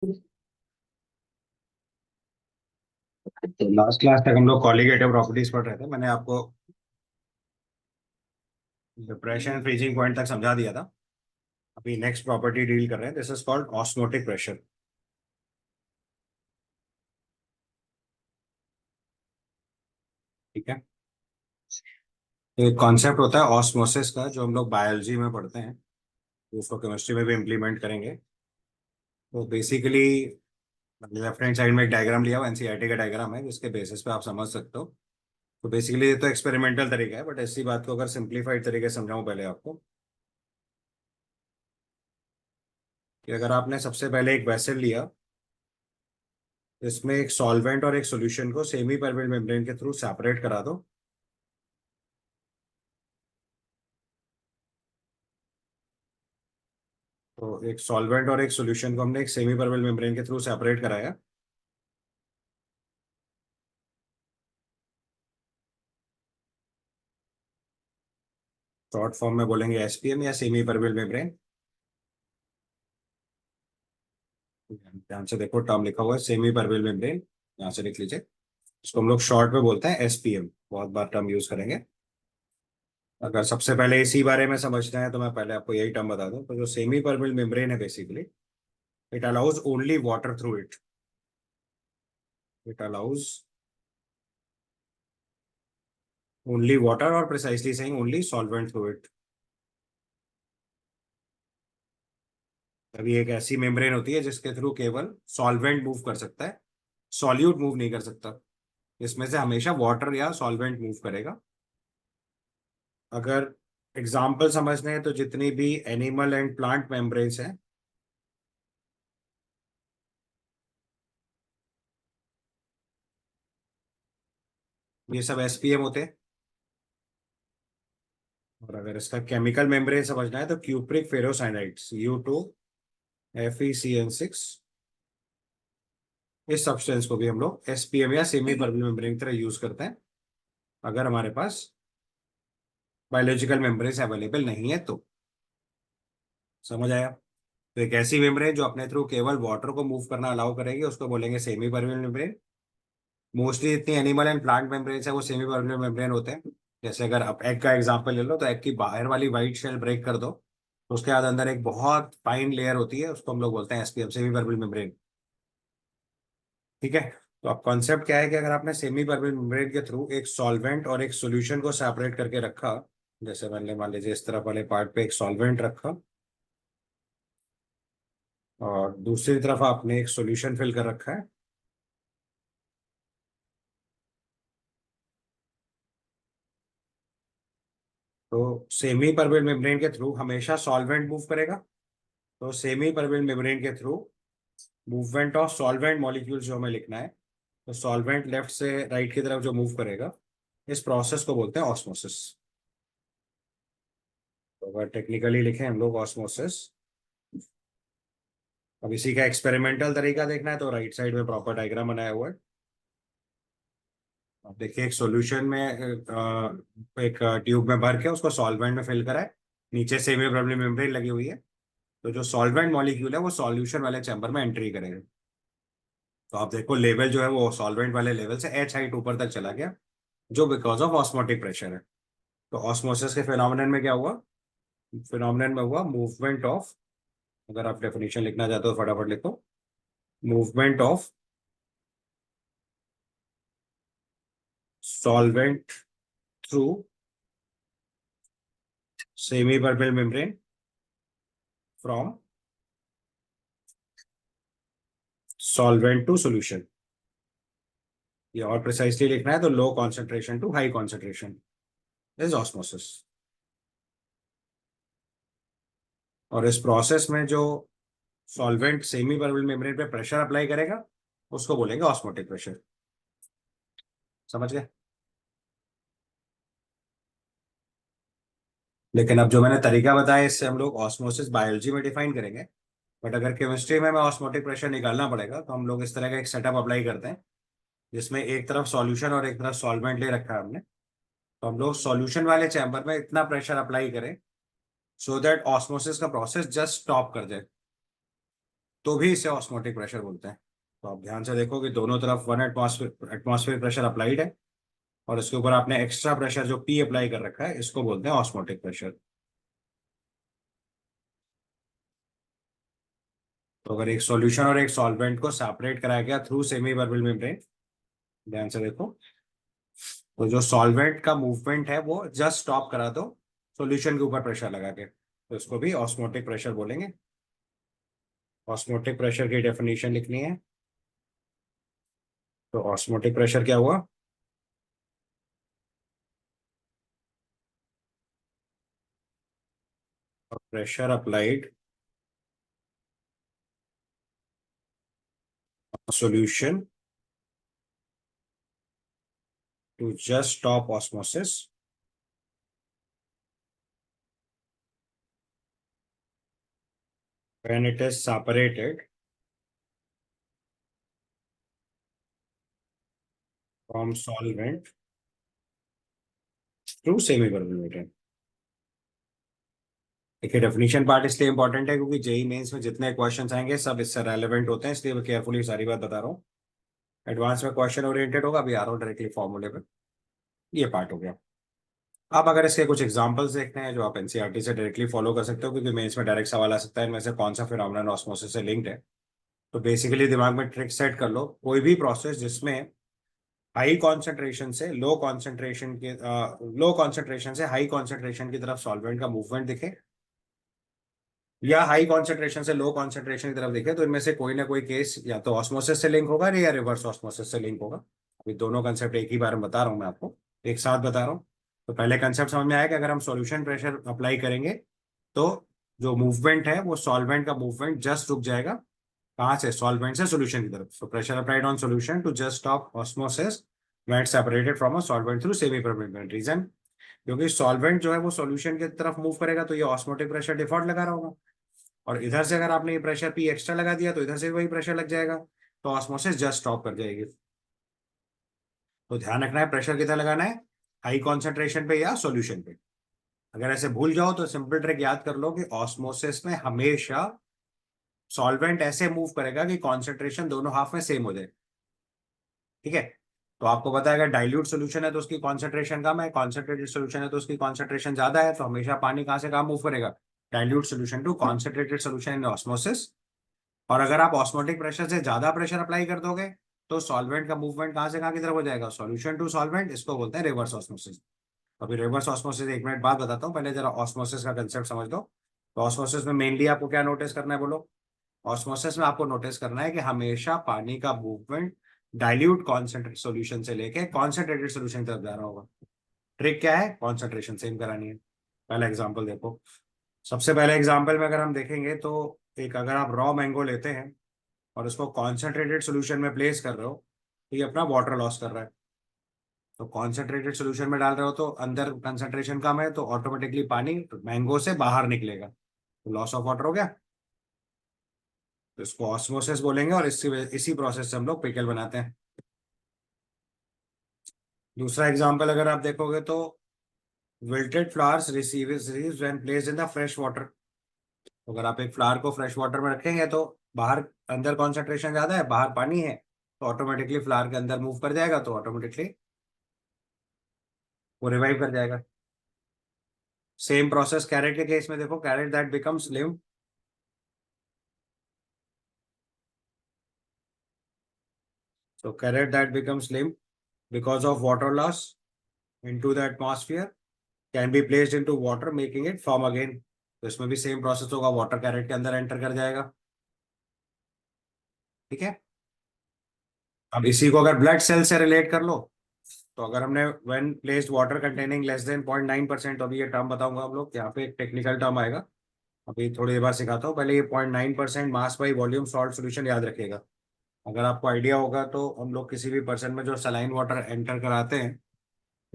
तो last class तक हम लोग कॉलिगेटिव प्रॉपर्टीज पढ़ रहे थे। मैंने आपको डिप्रेशन फ्रीजिंग पॉइंट तक समझा दिया था। अभी नेक्स्ट प्रॉपर्टी डील कर रहे हैं। This is called osmotic pressure. ठीक है। तो एक कॉन्सेप्ट होता है ऑस्मोसिस का, जो हम लोग बायोलॉजी में पढ़ते हैं, तो उसको केमिस्ट्री में भी इम्प्लीमेंट करेंगे। तो बेसिकली लेफ्ट हैंड साइड में एक डायग्राम लिया हुआ, एनसीईआरटी का डायग्राम है, जिसके बेसिस पे आप समझ सकते हो। तो बेसिकली ये तो एक्सपेरिमेंटल तरीका है, बट इसी बात को अगर सिंप्लीफाइड तरीके से समझाऊं पहले आपको, कि अगर आपने सबसे पहले एक वेसल लिया, इसमें एक सॉल्वेंट और एक सॉल्यूशन को सेमी परमेबल मेम्ब्रेन के थ्रू सेपरेट करा दो। तो एक सॉल्वेंट और एक सॉल्यूशन को हमने एक सेमी परमेबल मेम्ब्रेन के थ्रू सेपरेट कराया। शॉर्ट फॉर्म में बोलेंगे एसपीएम या सेमी परमेबल मेम्ब्रेन। ध्यान से देखो, टर्म लिखा हुआ है सेमी परमेबल मेम्ब्रेन, यहाँ से लिख लीजिए। इसको हम लोग शॉर्ट में बोलते हैं एसपीएम, बहुत बार टर्म यूज करेंगे। अगर सबसे पहले इसी बारे में समझना है तो मैं पहले आपको यही टर्म बता दूं। तो जो सेमी परमेबल मेम्ब्रेन है, basically it allows only water through it. It allows only water, और precisely saying only solvent through it. अभी एक ऐसी मेम्ब्रेन होती है जिसके थ्रू केवल सॉल्वेंट मूव कर सकता है, सॉल्यूट मूव नहीं कर सकता। इसमें से हमेशा वाटर या सॉल्वेंट मूव करेगा। अगर एग्जाम्पल समझने हैं तो जितनी भी एनिमल एंड प्लांट मेम्ब्रेन्स हैं, ये सब एसपीएम होते हैं। और अगर इसका केमिकल मेम्ब्रेन समझना है तो क्यूप्रिक फेरोसाइनाइड्स U2FeCN6, इस सब्सटेंस को भी हम लोग एसपीएम या सेमी परमेबल मेम्ब्रेन की तरह यूज करते हैं, अगर हमारे पास बायोलॉजिकल मेम्ब्रेन्स अवेलेबल नहीं है तो। समझ आया? तो एक ऐसी मेम्ब्रेन जो अपने थ्रू केवल वाटर को मूव करना अलाउ करेगी, उसको बोलेंगे सेमी परमेबल मेम्ब्रेन। मोस्टली जितनी एनिमल एंड प्लांट मेम्ब्रेन्स है वो सेमी परमेबल मेम्ब्रेन होते हैं। जैसे अगर आप एग का एग्जांपल ले लो, तो एग की बाहर वाली व्हाइट शेल ब्रेक कर दो, तो उसके बाद अंदर एक बहुत फाइन लेयर होती है, उसको हम लोग बोलते हैं एसपीएम, सेमी परमेबल मेम्ब्रेन। ठीक है। तो अब कॉन्सेप्ट क्या है कि अगर आपने सेमी परमेबल मेम्ब्रेन के थ्रू एक सॉल्वेंट और एक सॉल्यूशन को सेपरेट करके रखा, जैसे मैंने मान लीजिए इस तरफ वाले पार्ट पे एक सॉल्वेंट रखा, और दूसरी तरफ आपने एक सॉल्यूशन फिल कर रखा है, तो सेमी परमेबल मेम्ब्रेन के थ्रू हमेशा सॉल्वेंट मूव करेगा। तो सेमी परमेबल मेम्ब्रेन के through movement of solvent molecules जो हमें लिखना है, तो सॉल्वेंट लेफ्ट से राइट की तरफ जो मूव करेगा, इस प्रोसेस को बोलते हैं ऑस्मोसिस। तो अगर टेक्निकली लिखें हम लोग ऑस्मोसिस, अब इसी का एक्सपेरिमेंटल तरीका देखना है तो राइट साइड में प्रॉपर डायग्राम बनाया हुआ है। अब देखिए, एक सॉल्यूशन में एक ट्यूब में भर के उसको सॉल्वेंट में फिल करा है, नीचे सेमी परमेबल मेम्ब्रेन लगी हुई है। तो जो सॉल्वेंट मॉलिक्यूल है वो सॉल्यूशन वाले चैम्बर में एंट्री करेगा। तो आप देखो, लेवल जो है वो सॉल्वेंट वाले लेवल से एच हाइट ऊपर तक चला गया, जो बिकॉज ऑफ ऑस्मोटिक प्रेशर है। तो ऑस्मोसिस के फिनोमिनन में क्या हुआ? फिनोमिनन में हुआ मूवमेंट ऑफ, अगर आप डेफिनेशन लिखना चाहते हो फटाफट लिखो, movement of solvent through semi permeable membrane from solvent to solution. ये और प्रिसाइसली लिखना है तो low concentration to high concentration is osmosis. और इस प्रोसेस में जो सॉल्वेंट सेमी परमेबल मेम्ब्रेन पे प्रेशर अप्लाई करेगा, उसको बोलेंगे ऑस्मोटिक प्रेशर। समझ गए? लेकिन अब जो मैंने तरीका बताया, इससे हम लोग ऑस्मोसिस बायोलॉजी में डिफाइन करेंगे। बट अगर केमिस्ट्री में हमें ऑस्मोटिक प्रेशर निकालना पड़ेगा, तो हम लोग इस तरह का एक सेटअप अप्लाई करते हैं, जिसमें एक तरफ सॉल्यूशन और एक तरफ सॉल्वेंट ले रखा है हमने। तो हम लोग सॉल्यूशन वाले चैम्बर में इतना प्रेशर अप्लाई करें सो दैट ऑस्मोसिस का प्रोसेस जस्ट स्टॉप कर जाए। तो भी इसे ऑस्मोटिक प्रेशर बोलते हैं। तो आप ध्यान से देखो कि दोनों तरफ 1 एटमॉस्फेयर प्रेशर अप्लाइड है, और इसके ऊपर आपने एक्स्ट्रा प्रेशर जो पी अप्लाई कर रखा है, इसको बोलते हैं ऑस्मोटिक प्रेशर। तो अगर एक सॉल्यूशन और एक सॉल्वेंट को सेपरेट कराया गया थ्रू सेमी बबल मेम्ब्रेन, ध्यान से देखो, तो जो सॉल्वेंट का मूवमेंट है वो जस्ट स्टॉप करा दो सॉल्यूशन के ऊपर प्रेशर लगा के, तो इसको भी ऑस्मोटिक प्रेशर बोलेंगे। ऑस्मोटिक प्रेशर की डेफिनेशन लिखनी है। तो ऑस्मोटिक प्रेशर क्या हुआ? Pressure applied solution to just stop osmosis when it is separated from solvent through semi-permeability। देखिए, डेफिनेशन पार्ट इसलिए इंपॉर्टेंट है क्योंकि जेई मेंस में जितने क्वेश्चंस आएंगे सब इससे रेलेवेंट होते हैं, इसलिए मैं केयरफुली सारी बात बता रहा हूँ। एडवांस में क्वेश्चन ओरिएंटेड होगा, अभी आ रहा हूँ डायरेक्टली फॉर्मूले पे। ये पार्ट हो गया। आप अगर इसके कुछ एग्जांपल्स देखते हैं जो आप एनसीईआरटी से डायरेक्टली फॉलो कर सकते हो, क्योंकि मेंस में डायरेक्ट सवाल आ सकता है इनमें से कौन सा फिनोमेनन ऑस्मोसिस से लिंक्ड है। तो बेसिकली दिमाग में ट्रिक सेट कर लो, कोई भी प्रोसेस जिसमें हाई कॉन्सेंट्रेशन से लो कॉन्सेंट्रेशन के लो कॉन्सेंट्रेशन से हाई कॉन्सेंट्रेशन की तरफ सॉल्वेंट का मूवमेंट दिखे, या हाई कॉन्सेंट्रेशन से लो कॉन्सेंट्रेशन की तरफ दिखे, तो इनमें से कोई ना कोई केस या तो ऑस्मोसिस से लिंक होगा या रिवर्स ऑस्मोसिस से लिंक होगा। अभी दोनों कंसेप्ट एक ही बार में बता रहा हूँ मैं आपको, एक साथ बता रहा हूँ। तो पहले कंसेप्ट समझ में आया कि अगर हम सॉल्यूशन प्रेशर अप्लाई करेंगे तो जो मूवमेंट है वो सॉल्वेंट का मूवमेंट जस्ट रुक जाएगा। कहाँ से? सॉल्वेंट से सोल्यूशन की तरफ। So pressure applied on solution to just stop osmosis when it's separated from a solvent through semi permeability। Reason, क्योंकि सॉल्वेंट जो है वो सॉल्यूशन की तरफ मूव करेगा तो ये ऑस्मोटिक प्रेशर डिफॉल्ट लगा रहा होगा, और इधर से अगर आपने ये प्रेशर पी एक्स्ट्रा लगा दिया तो इधर से वही प्रेशर लग जाएगा, तो ऑस्मोसिस जस्ट स्टॉप कर जाएगी। तो ध्यान रखना है प्रेशर कितना लगाना है, हाई कॉन्सेंट्रेशन पे या सॉल्यूशन पे। अगर ऐसे भूल जाओ तो सिंपल ट्रिक याद कर लो कि ऑस्मोसिस में हमेशा सॉल्वेंट ऐसे मूव करेगा कि कॉन्सेंट्रेशन दोनों हाफ में सेम हो जाए। ठीक है? तो आपको पता है अगर डाइल्यूट सोल्यूशन है तो उसकी कॉन्सेंट्रेशन कम है, कॉन्सेंट्रेटेड सोल्यूशन है तो उसकी कॉन्सेंट्रेशन ज्यादा है, तो हमेशा पानी कहाँ से कहाँ मूव करेगा? Dilute solution to concentrated solution in osmosis. और अगर आप ऑस्मोटिक प्रेशर से ज्यादा प्रेशर अप्लाई कर दोगे तो सॉल्वेंट का मूवमेंट कहाँ से कहाँ की तरफ हो जाएगा? सॉल्यूशन टू सॉल्वेंट, इसको बोलते हैं रिवर्स ऑस्मोसिस। अभी रिवर्स ऑस्मोसिस एक मिनट बाद बताता हूँ, पहले जरा ऑस्मोसिस का कंसेप्ट समझ लो। तो ऑस्मोसिस में मेनली आपको क्या नोटिस करना है, बोलो? ऑस्मोसिस में आपको नोटिस करना है कि हमेशा पानी का मूवमेंट डाइल्यूट कॉन्सेंट्रेट सॉल्यूशन से लेके कॉन्सेंट्रेटेड सॉल्यूशन की तरफ जा रहा होगा। ट्रिक क्या है? कॉन्सेंट्रेशन सेम करानी है। पहला एग्जांपल देखो। सबसे पहले एग्जांपल में अगर हम देखेंगे तो एक, अगर आप रॉ मैंगो लेते हैं और उसको कॉन्सेंट्रेटेड सॉल्यूशन में प्लेस कर रहे हो, तो ये अपना वाटर लॉस कर रहा है। तो कॉन्सेंट्रेटेड सॉल्यूशन में डाल रहे हो तो अंदर कंसेंट्रेशन कम है, तो ऑटोमेटिकली पानी मैंगो से बाहर निकलेगा, तो लॉस ऑफ वाटर हो गया। तो इसको ऑस्मोसिस बोलेंगे, और इसी प्रोसेस से हम लोग पिकल बनाते हैं। दूसरा एग्जांपल अगर आप देखोगे तो wilted flowers receives when placed in the fresh water. अगर आप एक फ्लावर को फ्रेश वाटर में रखेंगे तो बाहर, अंदर कॉन्सेंट्रेशन ज्यादा है, बाहर पानी है, तो ऑटोमेटिकली फ्लावर के अंदर मूव कर जाएगा, तो ऑटोमेटिकली वो रिवाइव कर जाएगा। सेम प्रोसेस कैरेट के केस में देखो, carrot that becomes live. So carrot that becomes limp because of water loss into the atmosphere can be placed into water making it form again। तो इसमें भी same process होगा, water carat के अंदर enter कर जाएगा। ठीक है? अब इसी को अगर ब्लड सेल से रिलेट कर लो, तो अगर हमने when placed water containing less than 0.9%, तो अभी ये टर्म बताऊंगा हम लोग, यहाँ पे एक टेक्निकल टर्म आएगा, अभी थोड़ी देर बाद सिखाता हूँ। पहले ये 0.9% mass by volume salt solution याद रखिएगा। अगर आपको आइडिया होगा तो हम लोग किसी भी पर्सन में जो सलाइन वाटर एंटर कराते हैं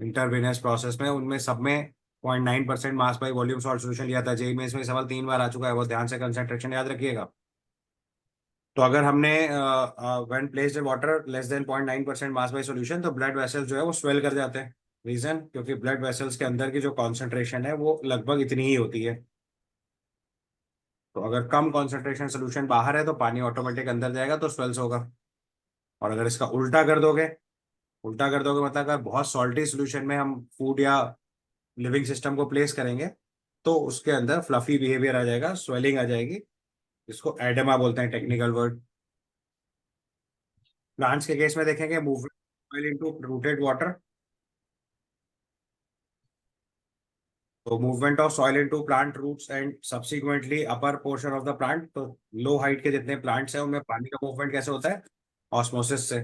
इंटरवेनस प्रोसेस में, उनमें सब में 0.9% mass by volume salt solution लिया था। जेई में इसमें सवाल 3 बार आ चुका है, वो ध्यान से कंसेंट्रेशन याद रखिएगा। तो अगर हमने when placed water less than 0.9% mass by solution, तो ब्लड वेसल्स जो है वो स्वेल कर जाते हैं। रीजन, क्योंकि ब्लड वेसल्स के अंदर की जो कॉन्सेंट्रेशन है वो लगभग इतनी ही होती है। तो अगर कम कॉन्सेंट्रेशन सोल्यूशन बाहर है तो पानी ऑटोमेटिक अंदर जाएगा तो स्वेल्स होगा। और अगर इसका उल्टा कर दोगे मतलब अगर बहुत सॉल्टी सोल्यूशन में हम फूड या लिविंग सिस्टम को प्लेस करेंगे तो उसके अंदर फ्लफी बिहेवियर आ जाएगा, स्वेलिंग आ जाएगी, इसको एडेमा बोलते हैं टेक्निकल वर्ड। प्लांट्स के केस में देखेंगे मूवमेंट इनटू रूटेड वाटर। तो movement of soil into plant roots and subsequently upper portion of the plant. तो लो हाइट के जितने प्लांट्स हैं उनमें पानी का मूवमेंट कैसे होता है? ऑस्मोसिस से।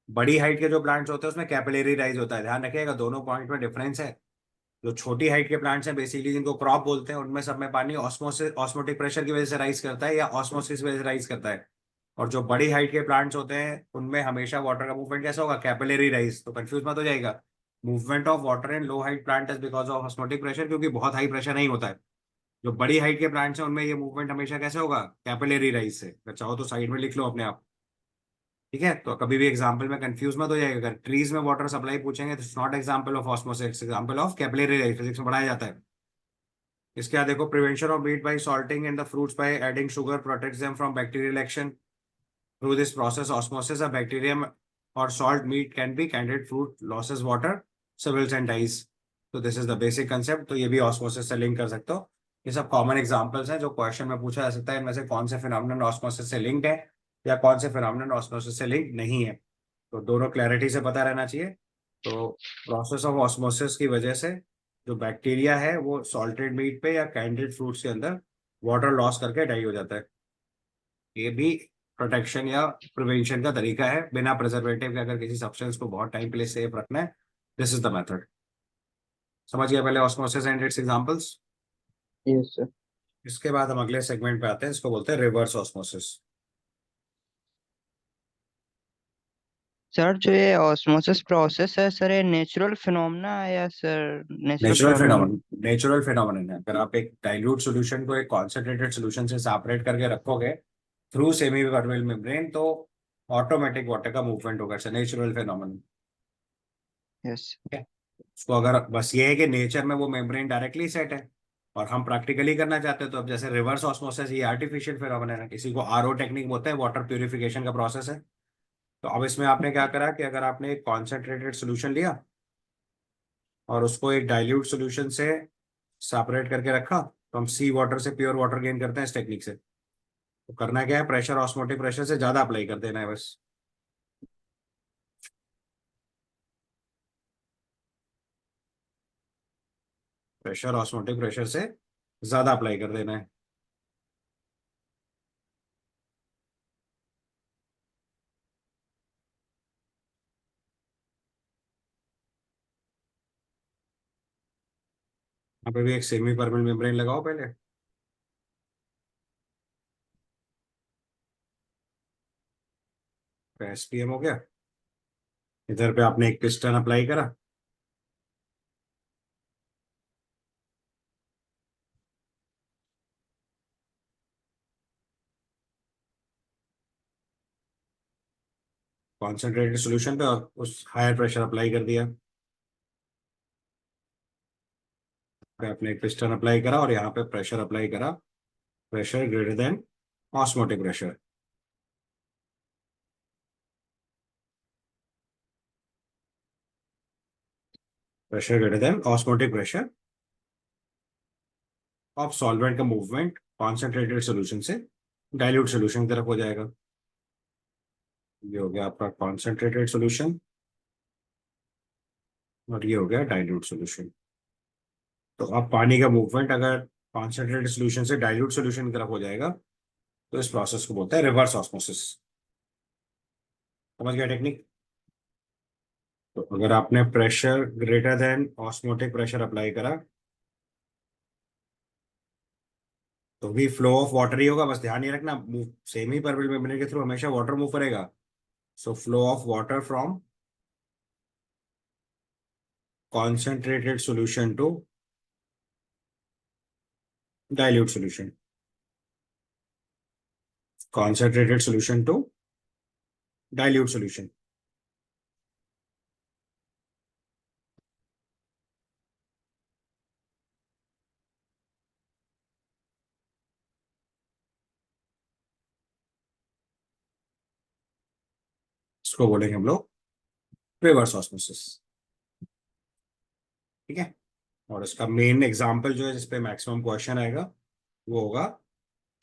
बड़ी हाइट के जो प्लांट्स होते हैं उसमें कैपिलरी राइज होता है। ध्यान रखिएगा दोनों पॉइंट में डिफरेंस है। जो छोटी हाइट के प्लांट्स हैं बेसिकली जिनको क्रॉप बोलते हैं उनमें सब में पानी ऑस्मोसिस ऑस्मोटिक प्रेशर की वजह से राइज करता है या ऑस्मोसिस की वजह से राइज करता है। और जो बड़ी हाइट के प्लांट्स होते हैं उनमें हमेशा वाटर का मूवमेंट कैसा होगा? Capillary rise. तो कंफ्यूज मत हो जाएगा। Movement of water in low height plant is because of osmotic pressure, क्योंकि बहुत हाई प्रेशर नहीं होता है। जो बड़ी हाइट के प्लांट्स हैं उनमें ये मूवमेंट हमेशा कैसे होगा? कैपिलरी राइज से। अगर चाहो तो साइड में लिख लो अपने आप। ठीक है, तो कभी भी एग्जांपल में कंफ्यूज मत हो जाएगा। अगर ट्रीज में वाटर सप्लाई पूछेंगे तो it's not example of osmosis, example of capillary rise, physics में पढ़ाया जाता है। इसके बाद देखो, prevention of meat by salting in the fruits by adding sugar protects them from bacterial action through this process osmosis a bacterium और salt meat can be candied fruit loses water shrivels and dies. तो this is the basic concept. तो ये भी osmosis से link कर सकते हो। ये सब कॉमन एग्जांपल्स हैं जो क्वेश्चन में पूछा जा सकता है। इनमें से कौन से फिनोमिनन ऑस्मोसिस से लिंक्ड है या कौन से फिनोमिनन ऑस्मोसिस से लिंक नहीं है। तो दोनों क्लैरिटी से पता रहना चाहिए। तो प्रोसेस ऑफ ऑस्मोसिस की वजह से जो बैक्टीरिया है वो सॉल्टेड मीट पे या कैंडिड फ्रूट्स के अंदर वाटर लॉस करके डाई हो जाता है। ये भी प्रोटेक्शन या प्रिवेंशन का तरीका है बिना प्रिजर्वेटिव के। अगर किसी सब्सटेंस को बहुत टाइम के लिए सेफ रखना है, दिस इज द मेथड। समझ गया पहले osmosis and it's examples. Yes sir. इसके बाद हम अगले सेगमेंट पे आते हैं, इसको बोलते हैं रिवर्स ऑस्मोसिस। सर जो ये ऑस्मोसिस प्रोसेस है सर, ये नेचुरल फिनोमेना है या sir natural natural phenomena? Phenomenon, natural phenomenon है। अगर आप एक डाइल्यूट सॉल्यूशन को एक कॉन्सेंट्रेटेड सॉल्यूशन से सेपरेट करके रखोगे थ्रू सेमी परमेबल मेम्ब्रेन तो ऑटोमेटिक वाटर का मूवमेंट होगा। It's natural phenomenon. यस। ठीक है। उसको अगर बस ये है कि नेचर में वो मेम्ब्रेन डायरेक्टली सेट है और हम प्रैक्टिकली करना चाहते हैं तो अब जैसे रिवर्स ऑस्मोसिस ये आर्टिफिशियल फिनोमेनन है। किसी को आरओ टेक्निक बोलते हैं, वाटर प्यूरिफिकेशन का प्रोसेस है। तो अब इसमें आपने क्या करा कि अगर आपने एक कॉन्सेंट्रेटेड सोल्यूशन लिया और उसको एक डाइल्यूट सोल्यूशन से सेपरेट करके रखा तो हम सी वाटर से प्योर वाटर गेन करते हैं इस टेक्निक से। तो करना क्या है, प्रेशर ऑस्मोटिक प्रेशर से ज्यादा अप्लाई कर देना है बस। प्रेशर ऑस्मोटिक प्रेशर से ज्यादा अप्लाई कर देना है। यहाँ पे भी एक सेमी परमेबल मेम्ब्रेन लगाओ पहले। एसपीएम हो गया। इधर पे आपने एक पिस्टन अप्लाई करा। कॉन्सेंट्रेटेड सोल्यूशन पे और उस हायर प्रेशर अप्लाई कर दिया। पे आपने एक पिस्टन अप्लाई करा और यहाँ पे प्रेशर अप्लाई करा, pressure greater than osmotic pressure. Pressure greater than osmotic pressure of solvent का मूवमेंट कॉन्सेंट्रेटेड सोल्यूशन से डाइल्यूट सोल्यूशन की तरफ हो जाएगा। ये हो गया आपका कॉन्सेंट्रेटेड सोल्यूशन और ये हो गया डाइल्यूट सोल्यूशन। तो अब पानी का मूवमेंट अगर कॉन्सेंट्रेटेड सोल्यूशन से डाइल्यूट सोल्यूशन की तरफ हो जाएगा तो इस प्रोसेस को बोलते हैं रिवर्स ऑस्मोसिस। समझ गया टेक्निक। तो अगर आपने pressure greater than osmotic pressure apply करा तो भी फ्लो ऑफ वाटर ही होगा। बस ध्यान ये रखना, सेम ही परमेबल मेम्ब्रेन के थ्रू हमेशा वाटर मूव करेगा। So flow of water from concentrated solution to dilute solution, concentrated solution to dilute solution. इसको बोलेंगे हम लोग रिवर्स ऑस्मोसिस। ठीक है। और इसका मेन एग्जांपल जो है जिसपे मैक्सिमम क्वेश्चन आएगा वो होगा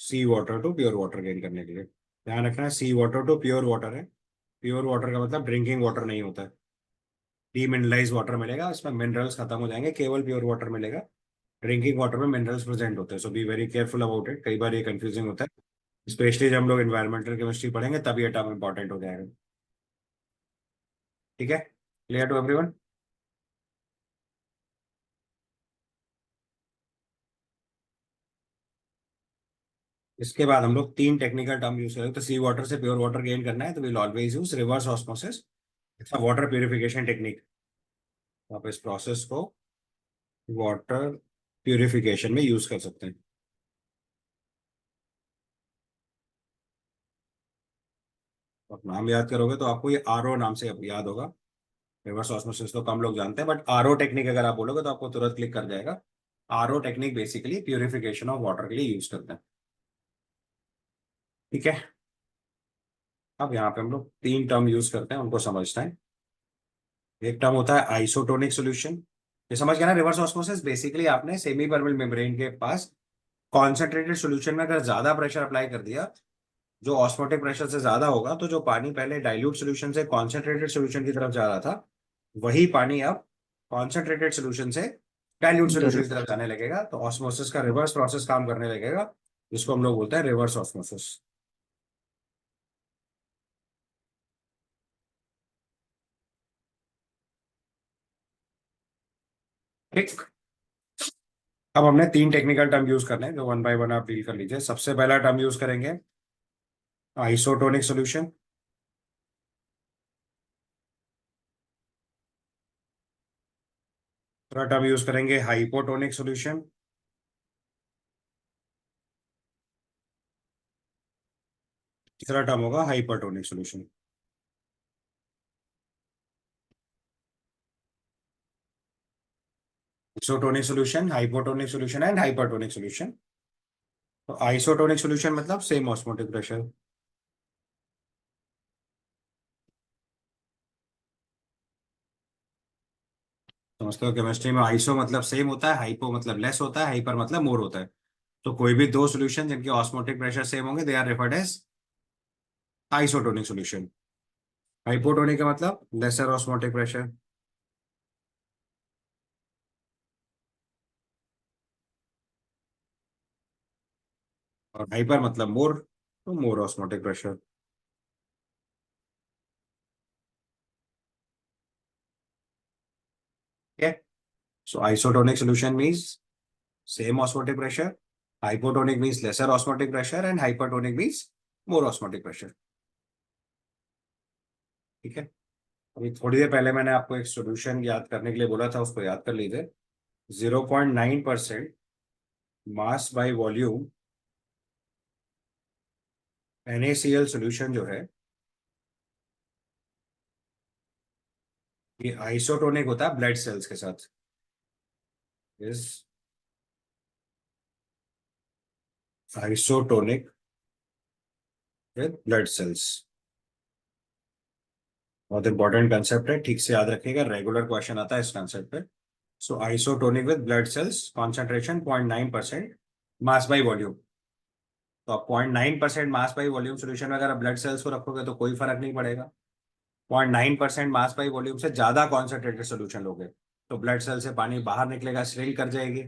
sea water to pure water gain करने के लिए। ध्यान रखना है sea water to pure water है। प्योर वाटर का मतलब ड्रिंकिंग वाटर नहीं होता है। डीमिनरलाइज वाटर मिलेगा, इसमें मिनरल्स खत्म हो जाएंगे, केवल प्योर वाटर मिलेगा। ड्रिंकिंग वाटर में मिनरल्स प्रेजेंट होते हैं, so be very careful about it. कई बार ये कंफ्यूजिंग होता है, स्पेशली जब हम लोग एनवायरमेंटल केमिस्ट्री पढ़ेंगे तब ये टर्म इंपॉर्टेंट हो जाएगा। ठीक है, क्लियर टू एवरीवन। इसके बाद हम लोग तीन टेक्निकल टर्म यूज करेंगे। तो सी वाटर से प्योर वाटर गेन करना है तो will always use reverse osmosis, it's a water purification technique. तो आप इस प्रोसेस को वाटर प्यूरिफिकेशन में यूज कर सकते हैं। आप नाम याद करोगे तो आपको ये आरओ नाम से याद होगा। रिवर्स ऑस्मोसिस तो कम लोग जानते हैं, बट आरओ टेक्निक अगर आप बोलोगे तो आपको तुरंत क्लिक कर जाएगा। RO technique basically purification of water के लिए यूज करते हैं। ठीक है। अब यहाँ पे हम लोग तीन टर्म यूज करते हैं, उनको समझते हैं। एक टर्म होता है आइसोटोनिक सॉल्यूशन। ये समझ गया ना, रिवर्स ऑस्मोसिस बेसिकली आपने सेमी परमेबल मेम्ब्रेन के पास कॉन्सेंट्रेटेड सॉल्यूशन में अगर ज्यादा प्रेशर अप्लाई कर दिया, जो ऑस्मोटिक प्रेशर से ज्यादा होगा, तो जो पानी पहले डाइल्यूट सॉल्यूशन से कॉन्सेंट्रेटेड सॉल्यूशन की तरफ जा रहा था, वही पानी अब कॉन्सेंट्रेटेड सॉल्यूशन से डाइल्यूट सॉल्यूशन इधर की तरफ जाने लगेगा। तो ऑस्मोसिस का रिवर्स प्रोसेस काम करने लगेगा, जिसको हम लोग बोलते हैं रिवर्स ऑस्मोसिस। ठीक। अब हमने तीन टेक्निकल टर्म यूज करने हैं, जो वन बाय वन आप डील कर लीजिए। सबसे पहला टर्म यूज करेंगे आइसोटोनिक सॉल्यूशन। दूसरा टर्म यूज करेंगे हाइपोटोनिक सॉल्यूशन। तीसरा टर्म होगा hypertonic solution. Isotonic solution, hypotonic solution and hypertonic solution. तो आइसोटोनिक सॉल्यूशन मतलब सेम ऑस्मोटिक प्रेशर। समझते हो, केमिस्ट्री में आइसो मतलब सेम होता है, हाइपो मतलब लेस होता है, हाइपर मतलब मोर होता है। तो कोई भी दो सॉल्यूशन जिनके ऑस्मोटिक प्रेशर सेम होंगे, they are referred as isotonic solution. Hypotonic का मतलब लेसर ऑस्मोटिक प्रेशर, और हाइपर मतलब मोर, तो मोर ऑस्मोटिक प्रेशर। ठीक है। So isotonic solution means same osmotic pressure, hypotonic means lesser osmotic pressure, and hypertonic means more osmotic pressure. ठीक है। अभी थोड़ी देर पहले मैंने आपको एक सॉल्यूशन याद करने के लिए बोला था, उसको याद कर लीजिए। 0.9% mass by volume NaCl solution जो है, ये आइसोटोनिक होता है ब्लड सेल्स के साथ। Is isotonic with blood sales. बहुत इंपॉर्टेंट कंसेप्ट है, ठीक से याद रखिएगा, रेगुलर क्वेश्चन आता है इस कंसेप्ट पे। So isotonic with blood cells, concentration 0.9% mass by volume. तो आप 0.9% मास बाई वॉल्यूम सोल्यूशन में अगर आप ब्लड सेल्स को रखोगे तो कोई फर्क नहीं पड़ेगा। 0.9% मास बाई वॉल्यूम से ज्यादा कॉन्सेंट्रेटेड सोल्यूशन लोगे तो ब्लड सेल से पानी बाहर निकलेगा, श्रिंक कर जाएगी।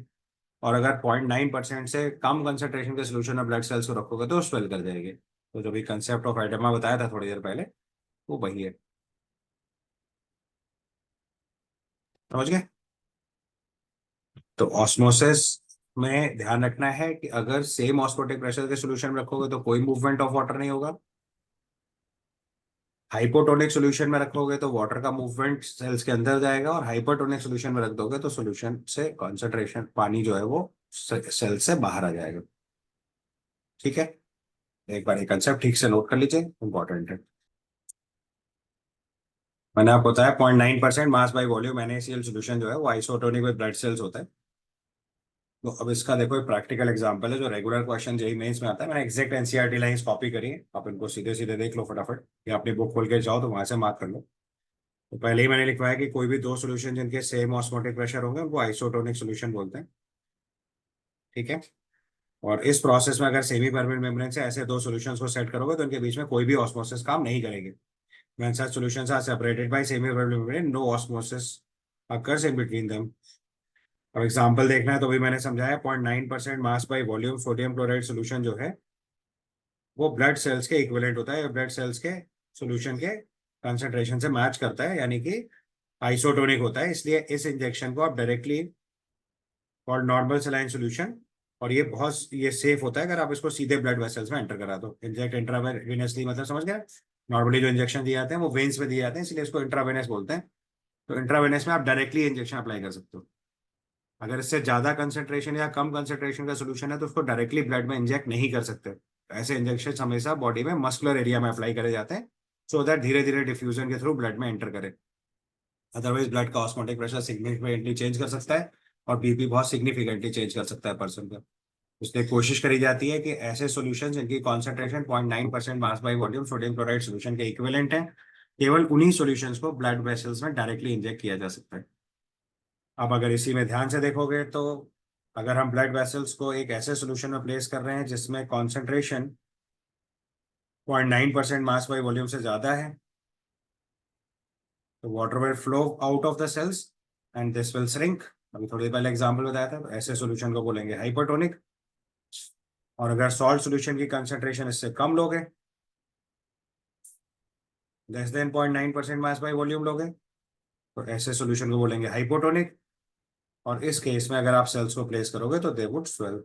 और अगर 0.9% से कम कंसेंट्रेशन के सोल्यूशन में ब्लड सेल्स को रखोगे तो स्वेल कर जाएगी। तो जो भी कंसेप्ट ऑफ एडेमा बताया था थोड़ी देर पहले, वो वही है। समझ गए। तो ऑस्मोसिस में ध्यान रखना है कि अगर सेम ऑस्मोटिक प्रेशर के सोल्यूशन में रखोगे तो कोई मूवमेंट ऑफ वाटर नहीं होगा। हाइपोटोनिक सॉल्यूशन में रखोगे तो वाटर का मूवमेंट सेल्स के अंदर जाएगा, और हाइपरटोनिक सॉल्यूशन में रख दोगे तो सॉल्यूशन से कॉन्सेंट्रेशन पानी जो है वो सेल से बाहर आ जाएगा। ठीक है। एक बार ये कंसेप्ट ठीक से नोट कर लीजिए, इंपॉर्टेंट है। मैंने आपको बताया 0.9% mass by volume NaCl solution जो है वो आइसोटोनिक विद ब्लड सेल्स होता है। तो अब इसका देखो एक प्रैक्टिकल एग्जांपल है जो रेगुलर क्वेश्चन जेई मेंस में आता है। मैंने एग्जैक्ट एनसीईआरटी लाइंस कॉपी करी है, आप इनको सीधे सीधे देख लो फटाफट, या अपनी बुक खोल के जाओ तो वहां से मार्क कर लो। तो पहले ही मैंने लिखवाया कि कोई भी दो सॉल्यूशन जिनके सेम ऑस्मोटिक प्रेशर होंगे उनको आइसोटोनिक सॉल्यूशन बोलते हैं। ठीक है। और इस प्रोसेस में अगर सेमी परमेंट मेम्ब्रेन से ऐसे दो सॉल्यूशंस को सेट करोगे तो इनके बीच में कोई भी ऑस्मोसिस काम नहीं करेगी। When such solutions are separated by semi-permeable membrane, no osmosis occurs in between them. अब एग्जाम्पल देखना है तो भी मैंने समझाया, 0.9% mass by volume sodium chloride solution जो है वो ब्लड सेल्स के इक्विवेलेंट होता है, ब्लड सेल्स के सोल्यूशन के कंसंट्रेशन से मैच करता है, यानी कि आइसोटोनिक होता है। इसलिए इस इंजेक्शन को आप डायरेक्टली और नॉर्मल सलाइन सोल्यूशन, और ये सेफ होता है अगर आप इसको सीधे ब्लड वेसल्स में एंटर करा दो। इंजेक्ट इंट्रावेनसली मतलब समझ गए। नॉर्मली जो इंजेक्शन दिए जाते हैं वो वेन्स में दिए जाते हैं, इसलिए इसको इंट्रावेनस बोलते हैं। तो इंट्रावेनस में आप डायरेक्टली इंजेक्शन अप्लाई कर सकते हो। अगर इससे ज्यादा कंसंट्रेशन या कम कंसंट्रेशन का सोल्यूशन है तो उसको डायरेक्टली ब्लड में इंजेक्ट नहीं कर सकते। ऐसे इंजेक्शन हमेशा बॉडी में मस्कुलर एरिया में अप्लाई करे जाते हैं, सो दैट धीरे धीरे डिफ्यूजन के थ्रू ब्लड में एंटर करे। अदरवाइज ब्लड का ऑस्मोटिक प्रेशर सिग्निफिकेंटली चेंज कर सकता है और बीपी बहुत सिग्निफिकेंटली चेंज कर सकता है पर्सन का। इसलिए कोशिश करी जाती है कि ऐसे सॉल्यूशंस जिनकी concentration 0.9% mass by volume sodium chloride solution के इक्विवेलेंट है, केवल उन्हीं सॉल्यूशंस को ब्लड वेसल्स में डायरेक्टली इंजेक्ट किया जा सकता है। अब अगर इसी में ध्यान से देखोगे तो अगर हम ब्लड वेसल्स को एक ऐसे सॉल्यूशन में प्लेस कर रहे हैं जिसमें कॉन्सेंट्रेशन 0.9% मास बाई वॉल्यूम से ज्यादा है, तो water will flow out of the cells and this will shrink. अभी थोड़ी देर पहले एग्जाम्पल बताया था, तो ऐसे सॉल्यूशन को बोलेंगे हाइपरटोनिक। और अगर सॉल्ट सॉल्यूशन की कंसेंट्रेशन इससे कम लोगे, less than 0.9% mass by volume लोगे, तो ऐसे सॉल्यूशन को बोलेंगे हाइपोटोनिक। और इस केस में अगर आप सेल्स को प्लेस करोगे तो दे वुड स्वेल।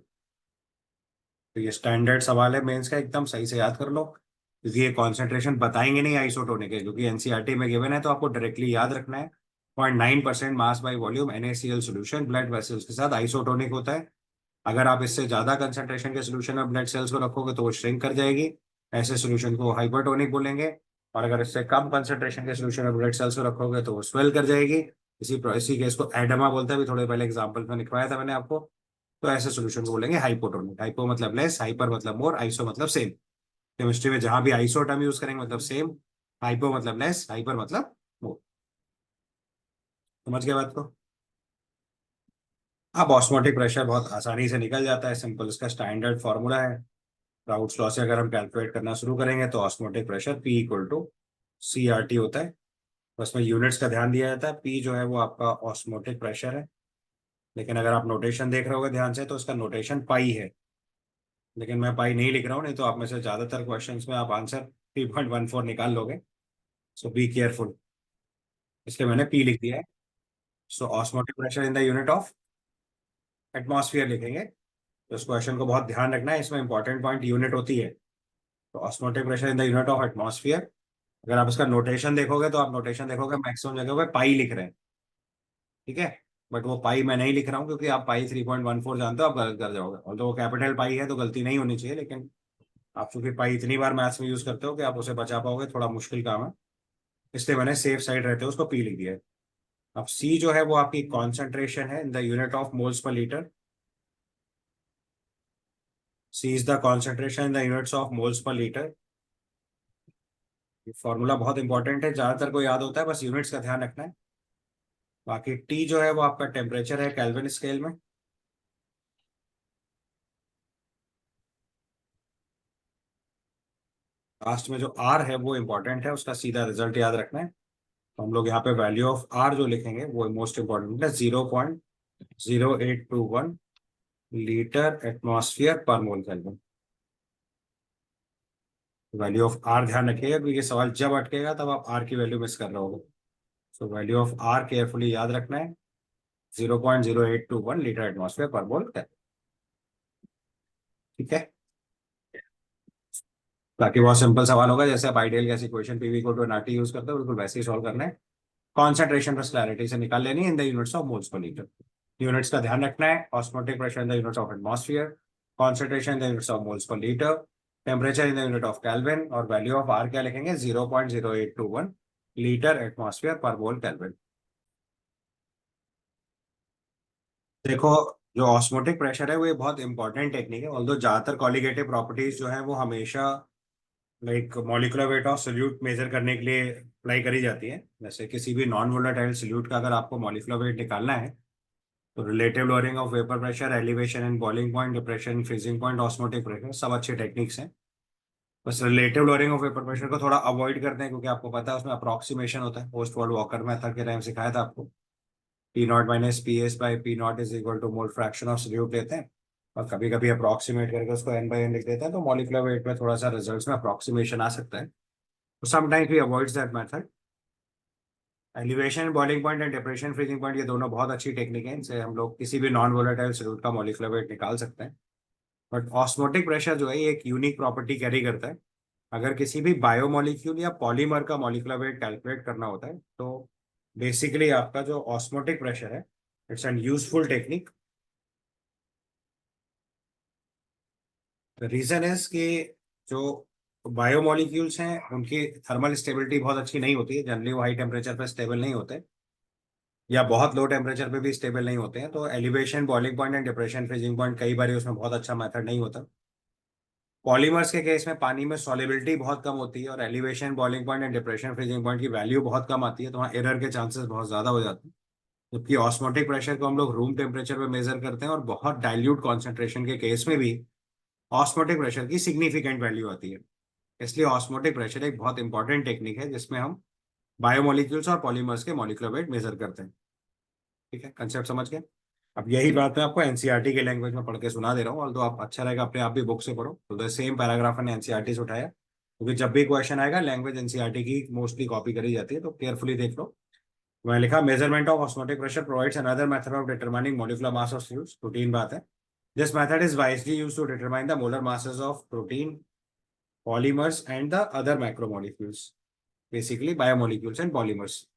तो ये स्टैंडर्ड सवाल है मेंस का, एकदम सही से याद कर लो, क्योंकि ये कॉन्सेंट्रेशन बताएंगे नहीं आइसोटोनिक है, क्योंकि एनसीईआरटी में गिवन है, तो आपको डायरेक्टली याद रखना है 0.9% mass by volume NaCl solution blood vessels के साथ आइसोटोनिक होता है। अगर आप इससे ज्यादा कंसेंट्रेशन के सोल्यूशन में ब्लड सेल्स को रखोगे तो वो श्रिंक कर जाएगी, ऐसे सोल्यूशन को हाइपरटोनिक बोलेंगे। और अगर इससे कम कंसेंट्रेशन के सोल्यूशन में ब्लड सेल्स को रखोगे तो वो स्वेल कर जाएगी। इसी केस को एडमा बोलते हैं, अभी थोड़े पहले एग्जांपल में लिखवाया था मैंने आपको। तो ऐसे सोल्यूशन को बोलेंगे हाइपोटोनिक। हाइपो मतलब लेस, हाइपर मतलब मोर, आइसो मतलब सेम। केमिस्ट्री में जहां भी आइसो टर्म यूज करेंगे मतलब सेम, हाइपो मतलब लेस, हाइपर मतलब मोर। समझ गए बात को। अब ऑस्मोटिक प्रेशर बहुत आसानी से निकल जाता है, सिंपल, इसका स्टैंडर्ड फॉर्मूला है। राउट्स लॉ से अगर हम कैलकुलेट करना शुरू करेंगे तो osmotic pressure P equal to CRT होता है। बस में यूनिट्स का ध्यान दिया जाता है। P जो है वो आपका ऑस्मोटिक प्रेशर है, लेकिन अगर आप नोटेशन देख रहे होगे ध्यान से तो इसका नोटेशन पाई है, लेकिन मैं पाई नहीं लिख रहा हूँ, नहीं तो आप में से ज्यादातर क्वेश्चंस में आप आंसर 3.14 निकाल लोगे। सो बी केयरफुल, इसलिए मैंने P लिख दिया है। So osmotic pressure in the unit of atmosphere लिखेंगे। तो इस क्वेश्चन को बहुत ध्यान रखना है, इसमें इंपॉर्टेंट पॉइंट यूनिट होती है। तो osmotic pressure in the unit of atmosphere, अगर आप इसका नोटेशन देखोगे तो आप नोटेशन देखोगे मैक्सिमम जगह पे पाई लिख रहे हैं। ठीक है। बट वो पाई मैं नहीं लिख रहा हूँ, क्योंकि आप पाई 3.14 जानते हो, आप गलत कर जाओगे। और तो वो कैपिटल पाई है तो गलती नहीं होनी चाहिए, लेकिन आप चूंकि पाई इतनी बार मैथ्स में यूज करते हो कि आप उसे बचा पाओगे, थोड़ा मुश्किल काम है, इसलिए मैंने सेफ साइड रहते हुए उसको पी लिख दिया है। अब सी जो है वो आपकी कॉन्सेंट्रेशन है in the unit of moles per litre. C is the concentration in the units of moles per litre. ये फॉर्मूला बहुत इंपॉर्टेंट है, ज्यादातर को याद होता है, बस यूनिट्स का ध्यान रखना है। बाकी टी जो है वो आपका टेम्परेचर है केल्विन स्केल में। लास्ट में जो आर है वो इंपॉर्टेंट है, उसका सीधा रिजल्ट याद रखना है। तो हम लोग यहाँ पे वैल्यू ऑफ आर जो लिखेंगे वो मोस्ट इंपॉर्टेंट है, 0.0821 litre atmosphere per mole kelvin. Value of R ध्यान रखिएगा, क्योंकि ये सवाल जब अटकेगा तब आप आर की वैल्यू मिस कर रहे होगे। So value of R carefully याद रखना है, 0.0821 litre atmosphere per mole kelvin. ठीक है। बाकी बहुत सिंपल सवाल होगा, जैसे आप आइडियल गैस इक्वेशन पीवी को टू एनआरटी यूज करते हो, बिल्कुल वैसे ही सॉल्व करना है। कॉन्सेंट्रेशन बस क्लैरिटी से निकाल लेनी है in the units of moles per litre. Units का ध्यान रखना है, osmotic pressure in the units of atmosphere, concentration in the units of moles per litre, temperature in the unit of kelvin, और वैल्यू ऑफ आर क्या लिखेंगे, 0.0821 litre atmosphere per mole kelvin. देखो, जो osmotic pressure है वो ये बहुत important technique है, ऑल्दो ज्यादातर कॉलिगेटिव प्रॉपर्टीज जो है वो हमेशा like molecular weight of solute measure करने के लिए अप्लाई करी जाती है। जैसे किसी भी नॉन वोलेटाइल सोल्यूट का अगर आपको मॉलिक्यूलर वेट निकालना है तो relative lowering of vapour pressure, elevation and boiling point, depression, freezing point, osmotic pressure, सब अच्छे टेक्निक्स हैं। बस relative lowering of vapour pressure को थोड़ा अवॉइड करते हैं क्योंकि आपको पता है उसमें अप्रोक्सीमेशन होता है। पोस्ट वर्ल्ड वॉकर मेथड के टाइम सिखाया था आपको, P naught minus P S by P naught is equal to mole fraction of solute लेते हैं और कभी कभी अप्रोक्सीमेट करके उसको एन बाई एन लिख देते हैं, तो मॉलिक्यूलर वेट में थोड़ा सा रिजल्ट्स में अप्रोक्सीमेशन आ सकता है, तो sometimes we avoids that method. Elevation, boiling point and depression, freezing point, ये दोनों बहुत अच्छी टेक्निक है, इनसे हम लोग किसी भी नॉन वोलेटाइल सोल्यूट का मॉलिक्यूलर वेट निकाल सकते हैं। बट ऑस्मोटिक प्रेशर जो है ये एक यूनिक प्रॉपर्टी कैरी करता है। अगर किसी भी बायोमोलिक्यूल या पॉलीमर का मॉलिक्यूलर वेट कैलकुलेट करना होता है तो बेसिकली आपका जो ऑस्मोटिक प्रेशर है, it's an useful technique. The reason is कि जो बायोमोलिक्यूल्स हैं उनकी थर्मल स्टेबिलिटी बहुत अच्छी नहीं होती है, जनरली वो हाई टेम्परेचर पर स्टेबल नहीं होते या बहुत लो टेम्परेचर पे भी स्टेबल नहीं होते हैं, तो elevation, boiling point and depression, freezing point कई बार उसमें बहुत अच्छा मेथड नहीं होता। पॉलीमर्स के केस में पानी में सॉलिबिलिटी बहुत कम होती है और elevation, boiling point and depression, freezing point की वैल्यू बहुत कम आती है, तो वहाँ एरर के चांसेस बहुत ज़्यादा हो जाते हैं। जबकि ऑस्मोटिक प्रेशर को हम लोग रूम टेम्परेचर पे मेजर करते हैं और बहुत डाइल्यूट कॉन्सेंट्रेशन के केस में भी ऑस्मोटिक प्रेशर की सिग्निफिकेंट वैल्यू आती है। इसलिए ऑस्मोटिक प्रेशर एक बहुत इंपॉर्टेंट टेक्निक है जिसमें हम बायोमोलिक्यूल्स और पॉलीमर्स के मॉलिक्यूलर वेट मेजर करते हैं। ठीक है, कंसेप्ट समझ गए? अब यही बात मैं आपको एनसीईआरटी के लैंग्वेज में पढ़ के सुना दे रहा हूँ, तो आप अच्छा रहेगा अपने आप भी बुक से पढ़ो, तो सेम पैराग्राफ ने एनसीईआरटी से उठाया क्योंकि जब भी क्वेश्चन आएगा लैंग्वेज एनसीईआरटी की मोस्टली कॉपी करी जाती है, तो केयरफुली देख लो। मैं लिखा measurement of osmotic pressure provides another method of determining molecular mass of fluids. Routine बात है। This method is widely used to determine the molar masses of protein, polymers and the other macromolecules, basically biomolecules and polymers.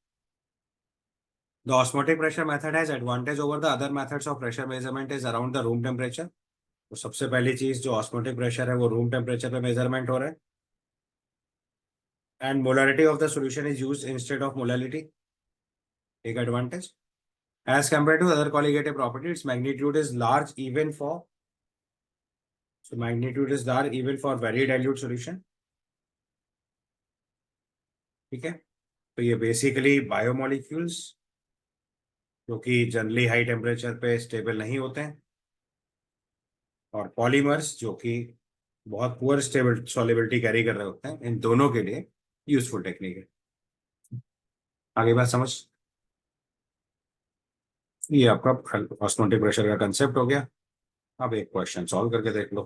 The osmotic pressure method has advantage over the other methods of pressure measurement is around the room temperature। तो सबसे पहली चीज जो osmotic pressure है वो room temperature पे measurement हो रहा है and molarity of the solution is used instead of molarity, एक advantage. As compare to other colligative property its magnitude is large even for, so magnitude is large even for very dilute solution। ठीक है, तो ये basically biomolecules जो कि generally high temperature पे stable नहीं होते हैं और पॉलीमर्स जो कि बहुत पुअर स्टेबल सॉलिबिलिटी कैरी कर रहे होते हैं, इन दोनों के लिए यूजफुल टेक्निक है। आगे बात समझ? ये आपका ऑस्मोटिक प्रेशर का कंसेप्ट हो गया। अब एक क्वेश्चन सॉल्व करके देख लो।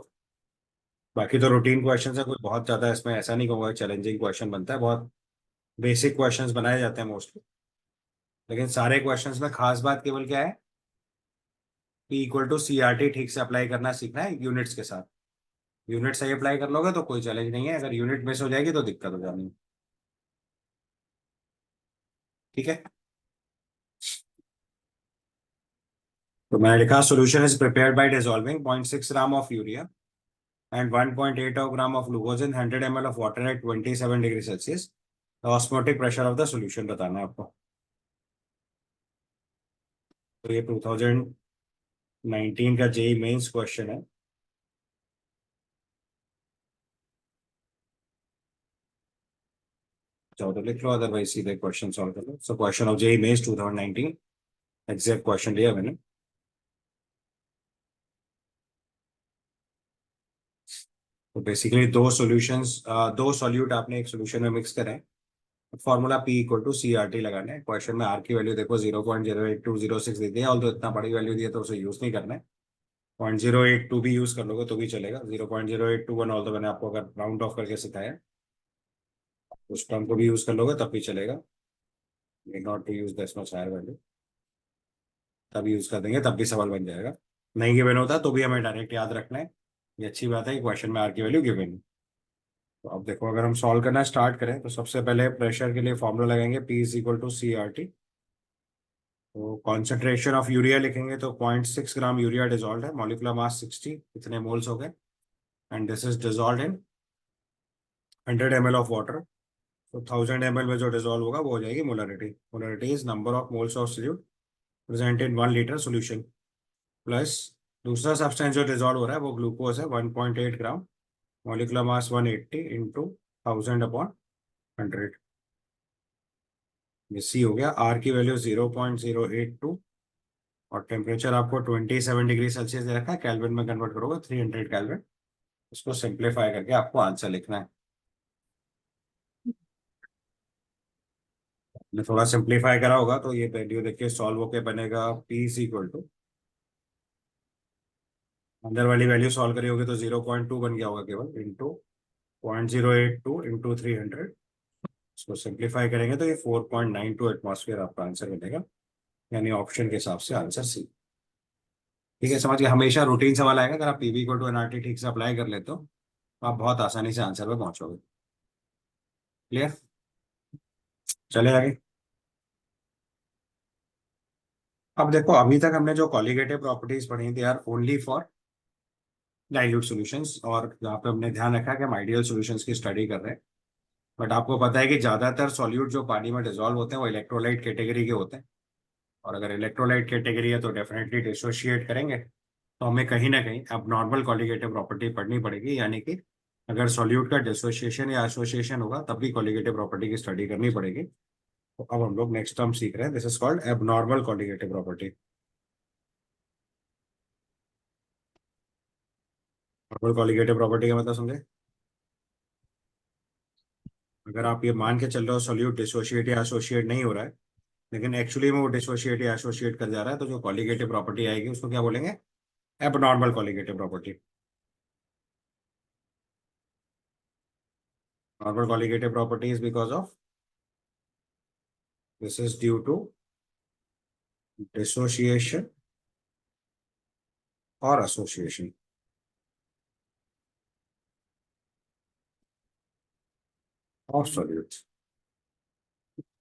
बाकी तो रूटीन क्वेश्चन है, कोई बहुत ज्यादा इसमें ऐसा नहीं कहूँगा चैलेंजिंग क्वेश्चन बनता है, बहुत बेसिक क्वेश्चंस बनाए जाते हैं मोस्टली। लेकिन सारे क्वेश्चंस में खास बात केवल क्या है, P equal to C R T ठीक से अप्लाई करना सीखना है यूनिट्स के साथ। यूनिट सही अप्लाई कर लोगे तो कोई चैलेंज नहीं है, अगर यूनिट मिस हो जाएगी तो दिक्कत हो जानी है। ठीक है, तो मैंने लिखा solution is prepared by dissolving 0.6 gram of urea and 1.8 gram of glucose in 100 ml of water at 27 degree Celsius. Osmotic pressure of the solution बताना है आपको। तो ये 2019 का जेई मेंस क्वेश्चन है। चाहो तो लिख लो, अदरवाइज सीधे क्वेश्चन सॉल्व कर लो। So question of JEE Mains 2019, exact question दिया मैंने। तो बेसिकली दो सॉल्यूशंस, दो सॉल्यूट आपने एक सॉल्यूशन में मिक्स करें, formula P equal to C R T लगाना है। क्वेश्चन में आर की वैल्यू देखो 0.08206 दी है, ऑल तो इतना बड़ी वैल्यू दी है तो उसे यूज नहीं करना है। 0.082 भी यूज कर लोगे तो भी चलेगा, 0.0821 ऑल तो मैंने आपको अगर राउंड ऑफ करके सिखाया, उस टर्म को भी यूज कर लोगे तब भी चलेगा। Not to use this much higher value, तब यूज कर देंगे तब भी सवाल बन जाएगा। नहीं गिवन होता तो भी हमें डायरेक्ट याद रखना है। ये अच्छी बात है कि क्वेश्चन में आर की वैल्यू गिवन है। तो अब देखो, अगर हम सॉल्व करना स्टार्ट करें तो सबसे पहले प्रेशर के लिए फॉर्मूला लगाएंगे P is equal to C R T. तो कॉन्सेंट्रेशन ऑफ यूरिया लिखेंगे तो 0.6 ग्राम यूरिया डिजॉल्व है, मॉलिक्यूलर मास 60, इतने मोल्स हो गए and this is dissolve in 100 ml of water. तो 1000 ml में जो डिजॉल्व होगा वो हो जाएगी molarity. Molarity is number of moles of solute present in 1 litre solution. Plus दूसरा सब्सटेंस जो डिजोल्व हो रहा है वो ग्लूकोज है 1.8 ग्राम, मॉलिक्यूलर मास 180 इंटू 1000/100। ये सी हो गया। आर की वैल्यू 0.082 और टेम्परेचर आपको 27 डिग्री सेल्सियस दे रखा है, कैलविन में कन्वर्ट करोगे 300 कैलविन। इसको सिंप्लीफाई करके आपको आंसर लिखना है। मैं थोड़ा सिंप्लीफाई करा होगा तो ये वैल्यू देखिए सॉल्व होके बनेगा पी इज इक्वल टू, अंदर वाली वैल्यू सॉल्व करी होगी तो 0.2 बन गया होगा केवल, इंटू 0.082 इंटू 300। इसको सिंप्लीफाई करेंगे तो ये 4.92 एटमॉस्फेयर आपका आंसर बनेगा, यानी ऑप्शन के हिसाब से आंसर सी। ठीक है, समझ गए। हमेशा रूटीन सवाल आएगा, अगर आप पीवी इक्वल टू एनआरटी ठीक से अप्लाई कर लेते हो तो आप बहुत आसानी से आंसर पे पहुंचोगे। क्लियर? चले आगे। अब देखो, अभी तक हमने जो कॉलिगेटिव प्रॉपर्टीज पढ़ी थी यार, ओनली फॉर डाइल्यूट सॉल्यूशंस, और यहाँ पे हमने ध्यान रखा कि हम आइडियल सॉल्यूशंस की स्टडी कर रहे हैं। बट आपको पता है कि ज्यादातर सॉल्यूट जो पानी में डिजोल्व होते हैं वो इलेक्ट्रोलाइट कैटेगरी के होते हैं, और अगर इलेक्ट्रोलाइट कैटेगरी है तो डेफिनेटली डिसोशिएट करेंगे। तो हमें कहीं ना कहीं अब नॉर्मल कॉलिगेटिव प्रॉपर्टी पढ़नी पड़ेगी, यानी कि अगर सॉल्यूट का डिसोसिएशन या एसोसिएशन होगा तब भी कॉलिगेटिव प्रॉपर्टी की स्टडी करनी पड़ेगी। तो अब हम लोग नेक्स्ट टर्म सीख रहे हैं, this is called abnormal colligative property. Normal colligative property का मतलब समझे? अगर आप ये मान के चल रहे हो सॉल्यूट डिसोशिएट या एसोसिएट नहीं हो रहा है, लेकिन एक्चुअली में वो डिसोशिएट या एसोसिएट कर जा रहा है, तो जो कॉलिगेटिव प्रॉपर्टी आएगी उसको क्या बोलेंगे? Abnormal colligative property. Normal colligative property is because of, this is due to dissociation और association of solute.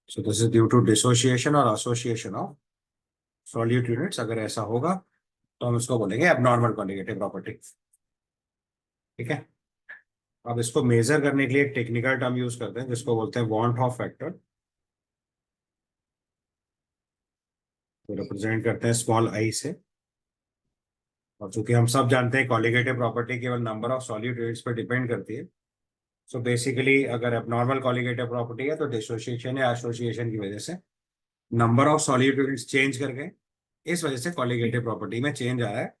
So this is due to dissociation और एसोसिएशन ऑफ सॉल्यूट यूनिट्स। अगर ऐसा होगा तो हम इसको बोलेंगे एबनॉर्मल कॉलिगेटिव प्रॉपर्टी। ठीक है। अब इसको मेजर करने के लिए एक टेक्निकल टर्म यूज करते हैं जिसको बोलते हैं वॉन हॉफ फैक्टर, तो रिप्रेजेंट करते हैं स्मॉल आई से। और चूंकि हम सब जानते हैं कॉलिगेटिव प्रॉपर्टी केवल नंबर ऑफ सॉल्यूट यूनिट्स पर डिपेंड करती है, सो बेसिकली अगर एबनॉर्मल कॉलिगेटिव प्रॉपर्टी है तो डिसोसिएशन या एसोसिएशन की वजह से number of solute units change कर गए, इस वजह से कॉलिगेटिव प्रॉपर्टी में चेंज आ रहा है।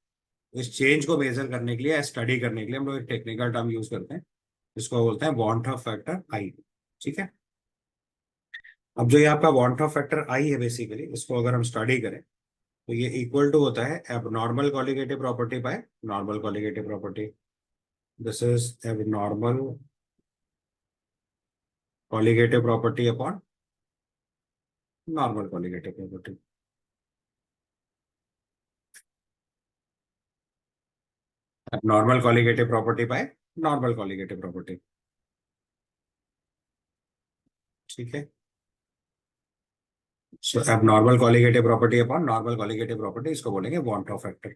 इस चेंज को मेजर करने के लिए, स्टडी करने के लिए हम लोग एक टेक्निकल टर्म यूज करते हैं जिसको बोलते हैं वॉन्ट ऑफ फैक्टर आई। ठीक है। अब जो ये आपका वॉन्ट ऑफ फैक्टर आई है, बेसिकली इसको अगर हम स्टडी करें तो ये इक्वल टू होता है abnormal colligative property by normal colligative property. This is abnormal colligative property upon normal colligative property. Normal colligative property by normal colligative property. ठीक है। So abnormal colligative property upon normal colligative property, इसको बोलेंगे want Hoff factor.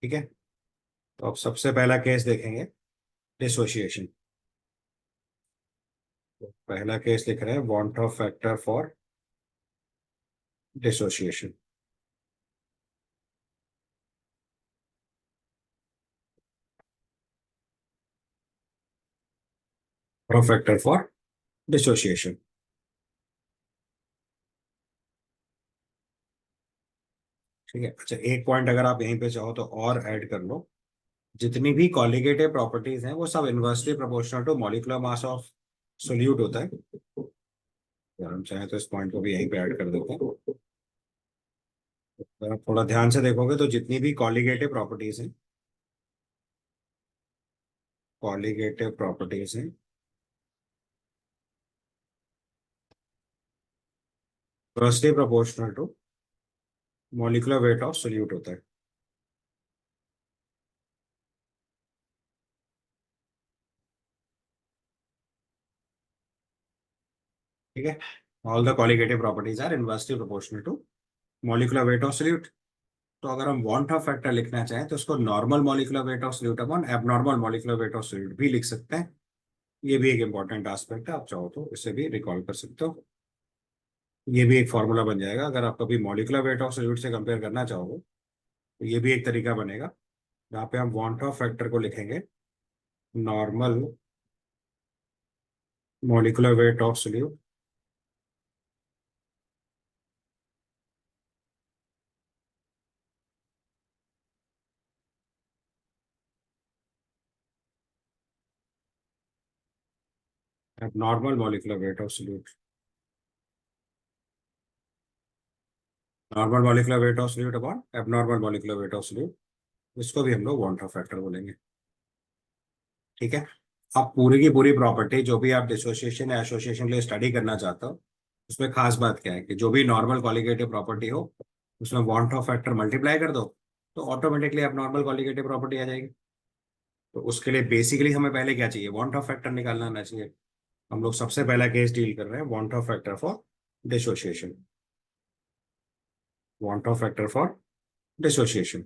ठीक है। तो अब सबसे पहला केस देखेंगे, डिसोशिएशन। तो पहला केस लिख रहे हैं want Hoff factor for dissociation. Of factor for dissociation. ठीक है। अच्छा, एक पॉइंट अगर आप यहीं पे चाहो तो और ऐड कर लो, जितनी भी कॉलिगेटिव प्रॉपर्टीज हैं वो सब inversely proportional to molecular mass of solute होता है। अगर हम चाहें तो इस पॉइंट को भी यहीं पे ऐड कर देते हैं। अगर आप थोड़ा ध्यान से देखोगे तो जितनी भी कॉलिगेटिव प्रॉपर्टीज हैं, कॉलिगेटिव प्रॉपर्टीज हैं, inversely proportional to molecular weight of solute होता है। ठीक है। All the colligative properties are inversely proportional to molecular weight of solute. तो अगर हम वांट ऑफ फैक्टर लिखना चाहें तो उसको normal molecular weight of solute upon abnormal molecular weight of solute भी लिख सकते हैं। ये भी एक इंपॉर्टेंट एस्पेक्ट है, आप चाहो तो इसे भी रिकॉल कर सकते हो। ये भी एक फॉर्मूला बन जाएगा। अगर आप कभी मॉलिकुलर वेट ऑफ सॉल्यूट से कंपेयर करना चाहोगे तो ये भी एक तरीका बनेगा, जहाँ पे हम वांट ऑफ फैक्टर को लिखेंगे normal molecular weight of solute normal molecular weight of solute, normal molecular weight of solute upon abnormal molecular weight of solute, इसको भी हम लोग वांट ऑफ फैक्टर बोलेंगे। ठीक है। अब पूरी की पूरी प्रॉपर्टी जो भी आप डिसोसिएशन या एसोसिएशन के लिए स्टडी करना चाहते हो, उसमें खास बात क्या है कि जो भी नॉर्मल कॉलिगेटिव प्रॉपर्टी हो उसमें वांट ऑफ फैक्टर मल्टीप्लाई कर दो तो ऑटोमेटिकली अब नॉर्मल कॉलिगेटिव प्रॉपर्टी आ जाएगी। तो उसके लिए बेसिकली हमें पहले क्या चाहिए, वांट ऑफ फैक्टर निकालना आना चाहिए। हम लोग सबसे पहला केस डील कर रहे हैं van't of factor for dissociation, van't of factor for dissociation.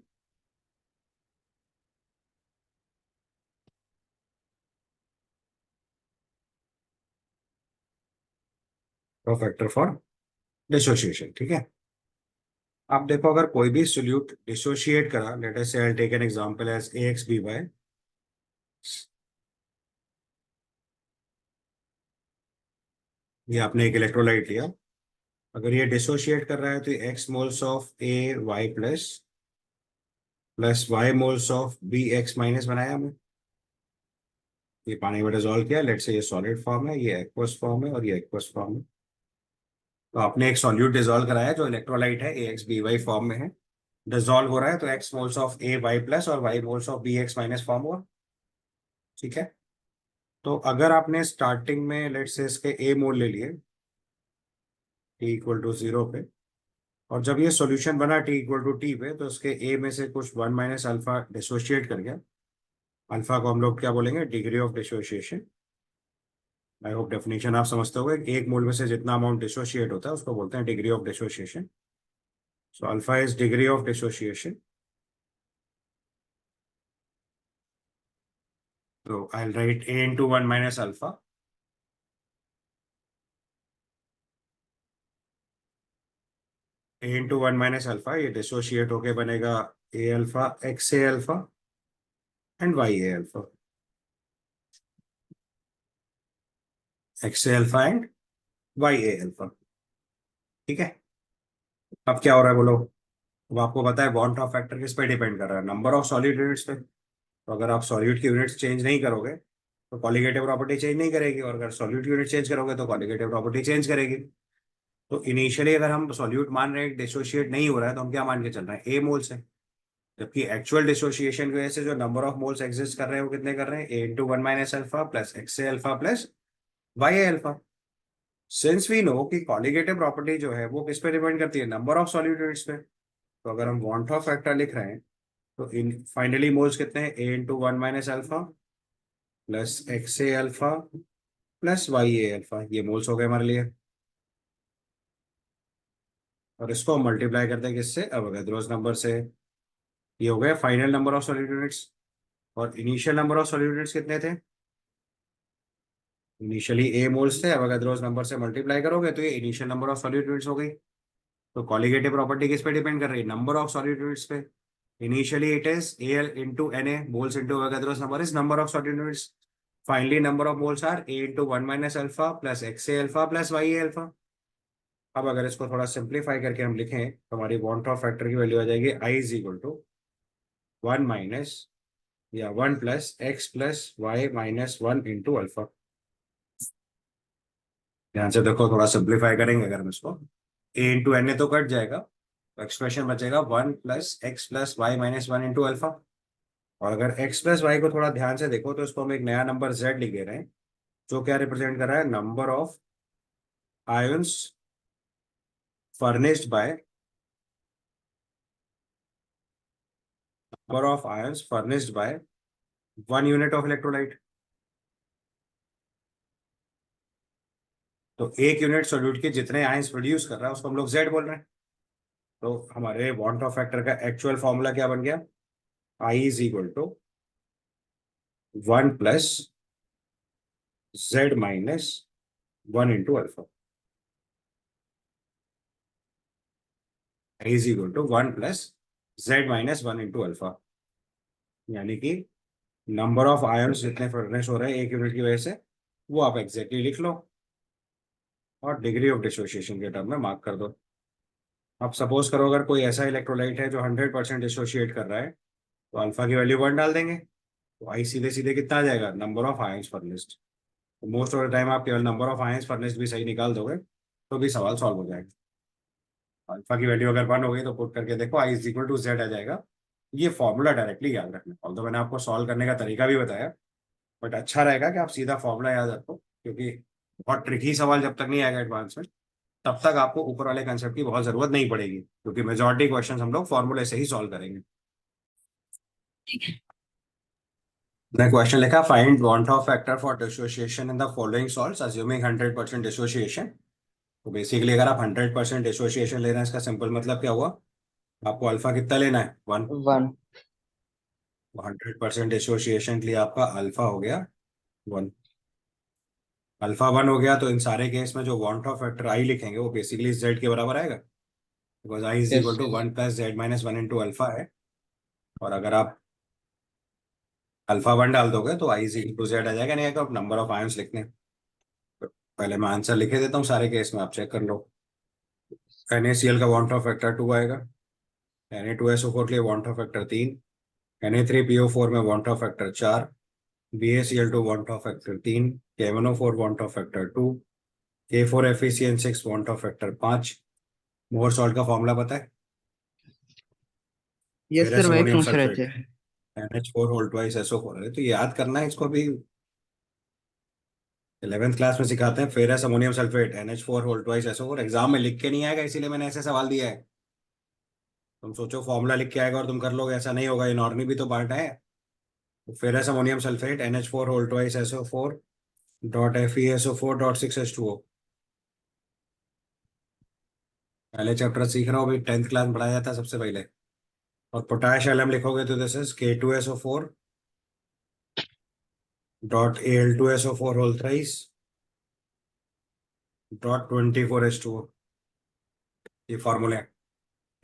Factor for dissociation, ठीक है। आप देखो अगर कोई भी सोल्यूट डिसोशिएट करा, let us say I take an example as AXBY, ये आपने एक इलेक्ट्रोलाइट लिया, अगर ये डिसोशिएट कर रहा है तो x moles of AY plus plus y moles of BX minus बनाया हमने, ये पानी में डिजोल्व किया, लेट से ये सॉलिड फॉर्म है, ये एक्वस फॉर्म है और ये एक्वस फॉर्म है। तो आपने एक सॉल्यूट डिजोल्व कराया जो इलेक्ट्रोलाइट है AXBY फॉर्म में है, डिजोल्व हो रहा है तो x moles of AY plus और y moles of BX minus form हुआ। ठीक है। तो अगर आपने स्टार्टिंग में लेट से इसके ए मोल ले लिए T=0 पे, और जब ये सॉल्यूशन बना T=T पे, तो उसके ए में से कुछ 1 माइनस अल्फा डिसोशिएट कर गया। अल्फा को हम लोग क्या बोलेंगे, degree of dissociation. I hope definition आप समझते होगे, एक मोल में से जितना अमाउंट डिसोशिएट होता है उसको बोलते हैं degree of dissociation. So alpha is degree of dissociation. तो I write A × 1 - alpha, A × 1 - alpha, ये डिसोशिएट होके बनेगा A alpha XA alpha and YA alpha, XA alpha and YA alpha. ठीक है। अब क्या हो रहा है बोलो। अब आपको पता है वांट ऑफ फैक्टर किस पे डिपेंड कर रहा है, नंबर ऑफ सॉलिड यूनिट्स पे। तो अगर आप सॉल्यूट की यूनिट्स चेंज नहीं करोगे तो कॉलिगेटिव प्रॉपर्टी चेंज नहीं करेगी, और अगर सॉल्यूट यूनिट चेंज करोगे तो कॉलिगेटिव प्रॉपर्टी चेंज करेगी। तो इनिशियली अगर हम सॉल्यूट मान रहे हैं डिसोशिएट नहीं हो रहा है तो हम क्या मान के चल रहे हैं, ए मोल्स है। जबकि एक्चुअल डिसोसिएशन की वजह से जो नंबर ऑफ मोल्स एग्जिस्ट कर रहे हैं वो कितने कर रहे हैं, A × 1 - alpha plus XA alpha plus YA alpha. Since we know कि कॉलिगेटिव प्रॉपर्टी जो है वो किस पे डिपेंड करती है, नंबर ऑफ सॉल्यूट यूनिट्स पे। तो अगर हम वांट ऑफ फैक्टर लिख रहे हैं तो इन फाइनली मोल्स कितने हैं, A × 1 - alpha plus XA alpha plus YA alpha, ये मोल्स हो गए हमारे लिए। और इसको हम मल्टीप्लाई करते हैं किससे, अवोगाद्रोस नंबर से। ये हो गया final number of solid units. और initial number of solid units कितने थे, इनिशियली ए मोल्स थे, अवोगाद्रोस नंबर से मल्टीप्लाई करोगे तो ये initial number of solid units हो गई। तो कॉलिगेटिव प्रॉपर्टी किस पे डिपेंड कर रही है, नंबर ऑफ सॉलिड यूनिट्स पे। Initially it is A × Na, moles into Avogadro's number is number of solid units. Finally number of moles are A × 1 - alpha plus XA alpha plus YA alpha. अब अगर इसको थोड़ा simplify करके हम लिखें तो हमारी वांट ऑफ फैक्टर की वैल्यू आ जाएगी I = 1 माइनस या 1 + X + Y - 1 × अल्फा। ध्यान से देखो, थोड़ा सिंप्लीफाई करेंगे अगर हम इसको, A × Na तो कट जाएगा, तो एक्सप्रेशन बचेगा 1 + X + Y - 1 × अल्फा। और अगर X + Y को थोड़ा ध्यान से देखो तो इसको हम एक नया नंबर Z लिख दे रहे हैं, जो क्या रिप्रेजेंट कर रहा है, number of ions furnished bye, number of ions furnished bye 1 unit of electrolyte. तो 1 यूनिट सोल्यूट के जितने आयंस प्रोड्यूस कर रहा है उसको हम लोग Z बोल रहे हैं। तो हमारे वांट ऑफ फैक्टर का एक्चुअल फॉर्मूला क्या बन गया, I = 1 + Z - 1 × alpha. 1 × alpha. Is equal to 1 plus Z minus 1 into alpha, यानी कि नंबर ऑफ आयन्स जितने फर्नेस हो रहे हैं एक यूनिट की वजह से, वो आप एग्जैक्टली लिख लो और डिग्री ऑफ डिसोसिएशन के टर्म में मार्क कर दो। अब सपोज करो अगर कोई ऐसा इलेक्ट्रोलाइट है जो 100% डिसोशिएट कर रहा है, तो अल्फा की वैल्यू 1 डाल देंगे, तो आई सीधे सीधे कितना आ जाएगा, नंबर ऑफ आयन्स फर्नेस्ड। तो मोस्ट ऑफ द टाइम आप केवल नंबर ऑफ आयन्स फर्नेस्ड भी सही निकाल दोगे तो भी सवाल सॉल्व हो जाएगा। अल्फा की वैल्यू अगर 1 हो गई तो पुट करके देखो, आई इज इक्वल टू जेड आ जाएगा। ये फॉर्मूला डायरेक्टली याद रखना, ऑल्दो मैंने आपको सॉल्व करने का तरीका भी बताया, बट अच्छा रहेगा कि आप सीधा फॉर्मूला याद रखो, क्योंकि बहुत ट्रिकी सवाल जब तक नहीं आएगा एडवांस में, तब तक आपको ऊपर वाले कंसेप्ट की बहुत जरूरत नहीं पड़ेगी, क्योंकि मेजॉरिटी क्वेश्चन हम लोग फॉर्मूले से ही सॉल्व करेंगे। मैं क्वेश्चन लिखा, find van't of factor for dissociation in the following salts assuming 100% dissociation. तो बेसिकली अगर आप 100% डिसोसिएशन ले रहे हैं, इसका सिंपल मतलब क्या हुआ, आपको अल्फा कितना लेना है, 1। 1। 100% डिसोसिएशन के लिए आपका अल्फा हो गया 1। अल्फा 1 हो गया तो इन सारे केस में जो वांट ऑफ फैक्टर आई लिखेंगे वो बेसिकली जेड के बराबर आएगा, because I is yes. Equal to 1 plus Z minus 1 into alpha है। और अगर आप अल्फा 1 डाल दोगे तो I is equal to Z आ जाएगा, नहीं आएगा, आप नंबर ऑफ आयंस लिखने। तो पहले मैं आंसर लिखे देता हूँ सारे केस में, आप चेक कर लो। NaCl का वांट ऑफ फैक्टर 2 आएगा, Na2SO4 के लिए वांट ऑफ फैक्टर 3, Na3PO4 में want of factor 4, BaCl2 want of factor 3, KMnO4 want of factor 2, K4FeCN6 want of factor 5। मोहर सॉल्ट का फॉर्मूला पता है, यस सर, फेरस वही अमोनियम पूछ रहे सल्फेट, थे। NH4 होल ट्वाइस SO4 है, तो याद करना है इसको भी। 11th क्लास में सिखाते हैं, ferrous ammonium sulphate NH4 whole twice SO4, exam में लिख के नहीं आएगा, इसीलिए मैंने ऐसे सवाल दिया है। तुम सोचो फॉर्मूला लिख के आएगा और तुम कर लोगे, ऐसा नहीं होगा, ये नॉर्मी भी तो बांटा है। तो ferrous ammonium sulphate NH4 whole twice SO4 dot FeSO4 dot 6H2O। पहले चैप्टर सीख रहा हूँ, अभी 10th क्लास में पढ़ाया जाता है सबसे पहले। और पोटाश एलएम लिखोगे तो this is K2SO4 dot Al2SO4 whole thrice dot 24H2O। ये फॉर्मूले हैं,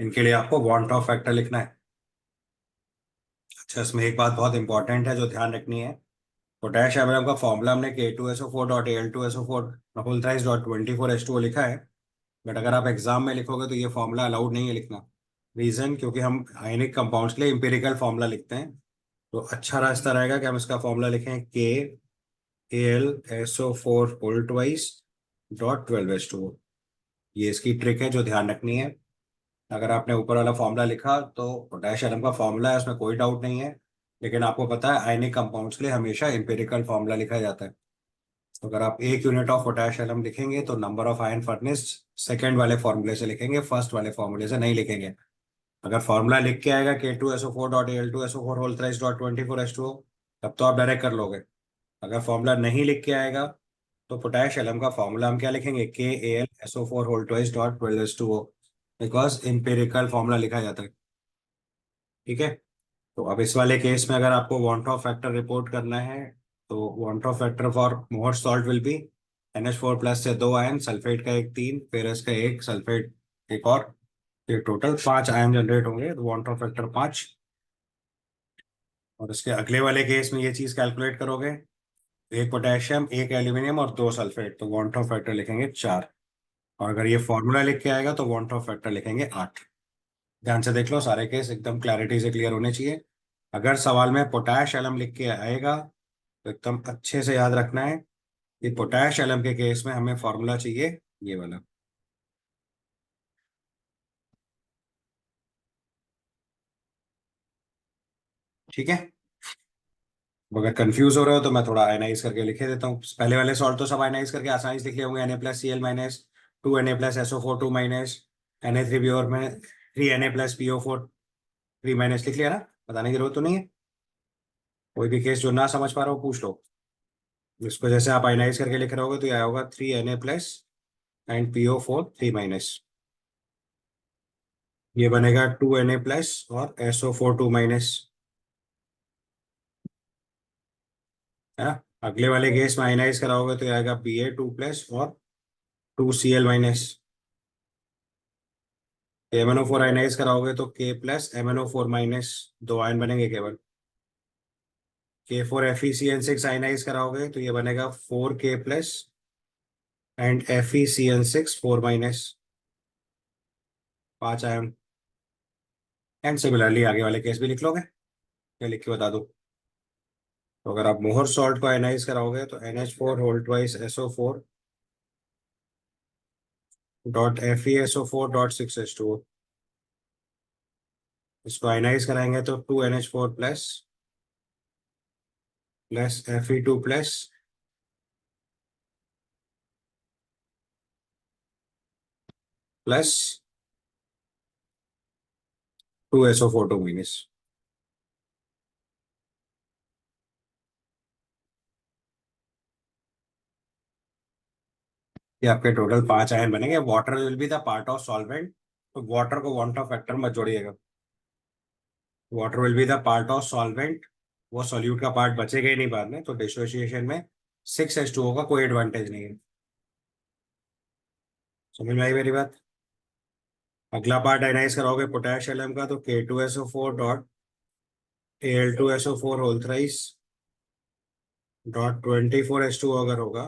इनके लिए आपको वांट ऑफ फैक्टर लिखना है। अच्छा, इसमें एक बात बहुत इंपॉर्टेंट है जो ध्यान रखनी है, पोटेश एमोनियम का फॉर्मूला हमने K2SO4 dot Al2SO4 whole thrice dot 24H2O लिखा है, बट अगर आप एग्जाम में लिखोगे तो ये फॉर्मूला अलाउड नहीं है लिखना। रीजन, क्योंकि हम आयनिक कंपाउंड्स के लिए इंपेरिकल फॉर्मूला लिखते हैं। तो अच्छा रास्ता रहेगा कि हम इसका फॉर्मूला लिखें KAlSO4 whole twice dot 12H2O। ये इसकी ट्रिक है जो ध्यान रखनी है। अगर आपने ऊपर वाला फॉर्मूला लिखा तो पोटेश एटम का फॉर्मूला है, उसमें कोई डाउट नहीं है, लेकिन आपको पता है आयनिक कंपाउंड्स के लिए हमेशा इंपेरिकल फॉर्मूला लिखा जाता है। तो अगर आप 1 यूनिट ऑफ पोटेश एटम लिखेंगे तो number of ion furnace second वाले फॉर्मूले से लिखेंगे, फर्स्ट वाले फॉर्मूले से नहीं लिखेंगे। अगर फॉर्मूला लिख के आएगा K2SO4 dot Al2SO4 whole thrice dot 24H2O, तब तो आप डायरेक्ट कर लोगे। अगर फॉर्मूला नहीं लिख के आएगा तो पोटेश एलम का फॉर्मूला हम क्या लिखेंगे, KAlSO4 whole twice dot 12H2O, because empirical formula लिखा जाता है। ठीक है, तो अब इस वाले केस में अगर आपको वांट ऑफ फैक्टर रिपोर्ट करना है, तो वांट ऑफ फैक्टर फॉर मोहर salt will be NH4 plus से 2 आयन, सल्फेट का एक 3, फेरस का एक, सल्फेट एक और, ये टोटल 5 आयन जनरेट होंगे, तो वांट ऑफ फैक्टर 5। और इसके अगले वाले केस में ये चीज कैलकुलेट करोगे, एक पोटेशियम, एक एल्यूमिनियम और 2 सल्फेट, तो वांट ऑफ फैक्टर लिखेंगे 4। और अगर ये फॉर्मूला लिख के आएगा तो वांट ऑफ फैक्टर लिखेंगे 8। ध्यान से देख लो, सारे केस एकदम क्लैरिटी से क्लियर होने चाहिए। अगर सवाल में पोटैश एलम लिख के आएगा तो एकदम अच्छे से याद रखना है कि पोटैश एलम के केस में हमें फॉर्मूला चाहिए ये वाला। ठीक है, अब अगर कंफ्यूज हो रहे हो तो मैं थोड़ा आयनाइज करके लिखे देता हूँ। पहले वाले सॉल्ट तो सब आयनाइज करके आसानी से लिख लिए होंगे, Na+Cl minus 2Na+SO4 2 minus Na3 में 3Na+PO4 3 माइनस लिख लिया ना, बताने की जरूरत तो नहीं है। कोई भी केस जो ना समझ पा रहा हो पूछ लो। इसको जैसे आप आयनाइज करके लिख रहे होगे तो ये आया होगा 3Na+ एंड PO4 3 माइनस, ये बनेगा 2Na+ और SO4 2 माइनस, है ना। अगले वाले केस में आयनाइज कराओगे तो ये आएगा Ba2+ और 2Cl माइनस, MnO4 आयनाइज कराओगे तो K plus MnO4 minus 2 ion बनेंगे केवल। K4FeCN6 आयनाइज कराओगे तो ये बनेगा 4K plus and FeCN6 4 minus 5 ion. And similarly आगे वाले केस भी लिख लोगे, क्या लिख के बता दूं। तो अगर आप मोहर सॉल्ट को आयनाइज कराओगे तो NH4 whole twice SO4 dot FeSO4 dot 6H2O। इसको आयनाइज कराएंगे तो 2NH4 plus plus Fe2 plus plus 2SO4 2 minus. ये आपके टोटल 5 आयन बनेंगे। Water will be the part of solvent, तो वाटर को वांट ऑफ फैक्टर मत जोड़िएगा। Water will be the part of solvent, वो सॉल्यूट का पार्ट बचेगा ही नहीं बाद में, तो डिसोसिएशन में 6H2O का कोई एडवांटेज नहीं है। समझ में आई मेरी बात। अगला पार्ट आयनाइज कराओगे पोटेशियम एलएम का तो K2SO4 dot Al2SO4 whole thrice dot 24H2O अगर होगा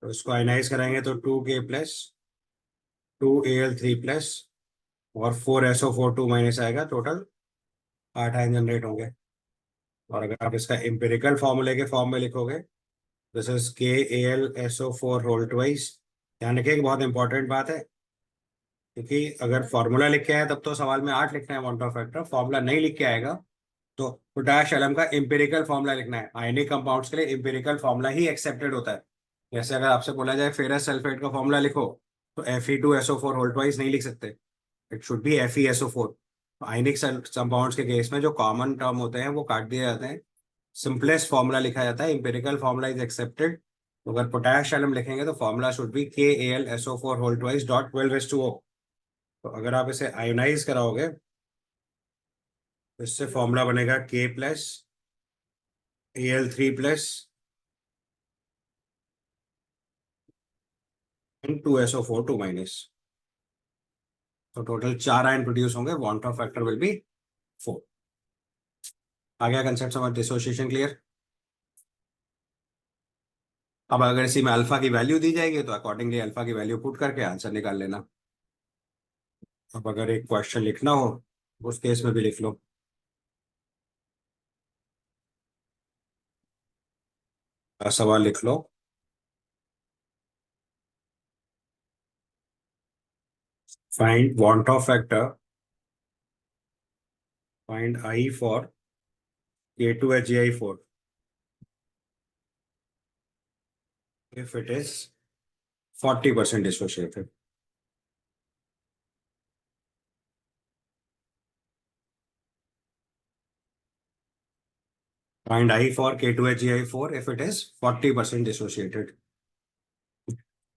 तो इसको आयनाइज कराएंगे तो 2K प्लस 2Al3 प्लस और 4SO4 2 माइनस आएगा। टोटल 8 आयन जनरेट होंगे। और अगर आप इसका एम्पिरिकल फॉर्मूले के फॉर्म में लिखोगे, this is KAlSO4 whole twice. ध्यान रखिए, एक बहुत इंपॉर्टेंट बात है, क्योंकि अगर फॉर्मूला लिख के आया तब तो सवाल में 8 लिखना है वांट ऑफ फैक्टर, फॉर्मूला नहीं लिख के आएगा तो पोटाश एलम का एम्पिरिकल फॉर्मूला लिखना है। आयनिक कंपाउंड्स के लिए एम्पिरिकल फॉर्मूला ही एक्सेप्टेड होता है। जैसे अगर आपसे बोला जाए फेरस सल्फेट का फॉर्मूला लिखो तो Fe2SO4 होल ट्वाइस नहीं लिख सकते, it should be FeSO4। Ionic compounds के केस में जो कॉमन टर्म होते हैं वो काट दिए जाते हैं, सिंपलेस्ट फॉर्मूला लिखा जाता है, एम्पिरिकल फॉर्मूला इज एक्सेप्टेड। तो अगर पोटाश एलम लिखेंगे तो formula should be KAlSO4 whole twice dot 12H2O। तो अगर आप इसे आयोनाइज कराओगे तो इससे फॉर्मूला बनेगा K plus Al3 plus 2SO4 2 minus. तो टोटल 4 आयन प्रोड्यूस होंगे, want of factor will be 4। आ गया कंसेप्ट समझ, डिसोसिएशन क्लियर। अब अगर इसी में अल्फा की वैल्यू दी जाएगी तो अकॉर्डिंगली अल्फा की वैल्यू पुट करके आंसर निकाल लेना। अब अगर एक क्वेश्चन लिखना हो उस केस में भी लिख लो। सवाल लिख लो, find van't of factor, find I for K2HgI4 if it is 40% dissociated। Find I for K2HgI4 if it is 40% dissociated।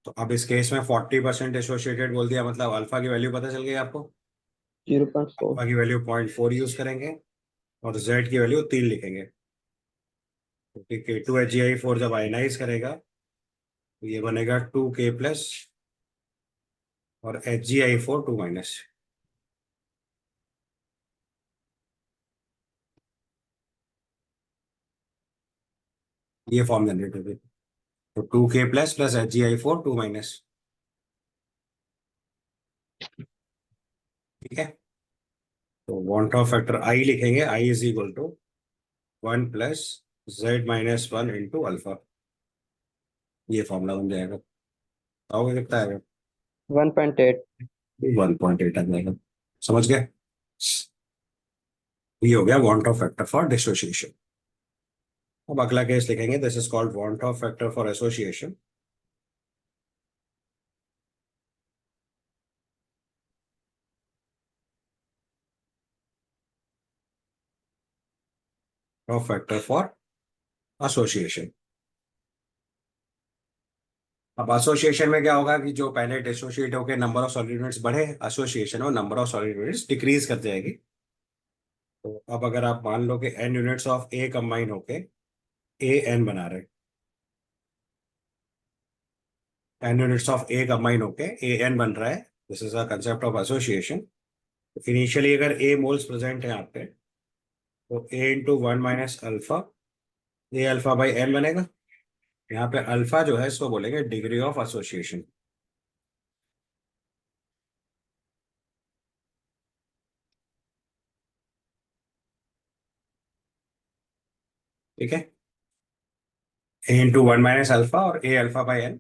तो अब इस केस में 40% डिसोशिएटेड बोल दिया, मतलब अल्फा की वैल्यू पता चल गई आपको। 0.4। अल्फा की वैल्यू 0.4 यूज करेंगे और जेड की वैल्यू 3 लिखेंगे, क्योंकि K2HgI4 जब आयनाइज करेगा तो ये बनेगा 2K प्लस और HgI4 2 माइनस। ये फॉर्म जनरेट होगी, तो 2K plus plus HgI4 2 minus. ठीक है, तो वांट ऑफ फैक्टर आई लिखेंगे, I is equal to 1 plus Z-1 into alpha. ये फॉर्मूला बन जाएगा। आओगे कितना आएगा? 1.8। 1.8 आ जाएगा। समझ गए, ये हो गया want of factor for dissociation. अब अगला केस लिखेंगे, this is called want of factor for association. Of factor for association. अब एसोसिएशन में क्या होगा कि जो पहले डिसोसिएट होकर नंबर ऑफ सॉलिड यूनिट्स बढ़े, एसोसिएशन में number of solid units decrease कर जाएगी। तो अब अगर आप मान लो कि n units of A combine होके AN बना रहे, n units of A combine होके AN बन रहा है, this is a concept of association. Initially अगर ए मोल्स प्रेजेंट है यहाँ पे, तो A into one minus alpha, A alpha by N बनेगा। यहाँ पे अल्फा जो है इसको बोलेंगे डिग्री ऑफ एसोसिएशन। ठीक है, ए इंटू वन माइनस अल्फा और ए अल्फा बाई एन।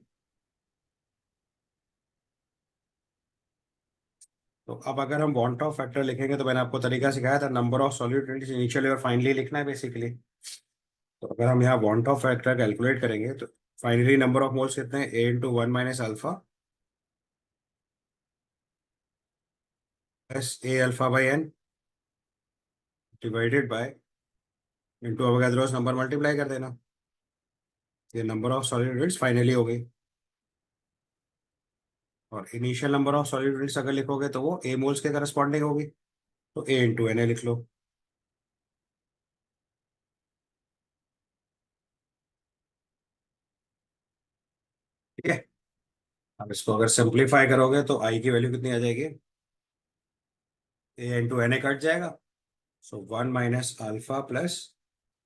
तो अब अगर हम वॉन्ट ऑफ फैक्टर लिखेंगे, तो मैंने आपको तरीका सिखाया था, नंबर ऑफ सॉल्यूट इनिशियली और फाइनली लिखना है बेसिकली। तो अगर हम यहाँ वॉन्ट ऑफ फैक्टर कैलकुलेट करेंगे, तो फाइनली नंबर ऑफ मोल्स कितने हैं, A into one minus alpha plus A alpha by N divided by into Avogadro's number multiply कर देना। ये नंबर ऑफ सॉल्यूट फाइनली हो गई। और इनिशियल नंबर ऑफ सॉल्यूट अगर लिखोगे तो वो ए मोल्स के करस्पॉन्डिंग होगी, तो ए इंटू एन ए लिख लो। ठीक है, अब इसको अगर सिंप्लीफाई करोगे तो आई की वैल्यू कितनी आ जाएगी, A into N A cut जाएगा, so one minus alpha plus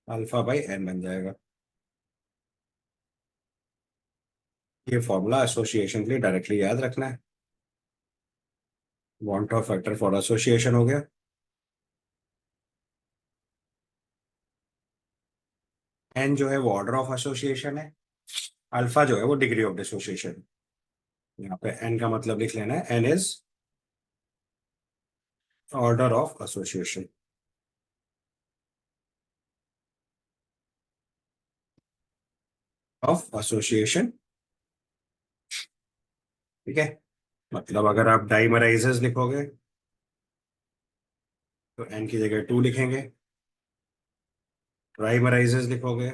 alpha by N बन जाएगा। ये फॉर्मूला एसोसिएशन के लिए डायरेक्टली याद रखना है। Want of factor for association हो गया। एन जो है वो ऑर्डर ऑफ एसोसिएशन है, अल्फा जो है वो डिग्री ऑफ डिसोसिएशन। यहाँ पे एन का मतलब लिख लेना है, N is order of association. Of association, ठीक है। मतलब अगर आप डाइमराइजर्स लिखोगे तो एन की जगह टू लिखेंगे, ट्राइमराइजर्स लिखोगे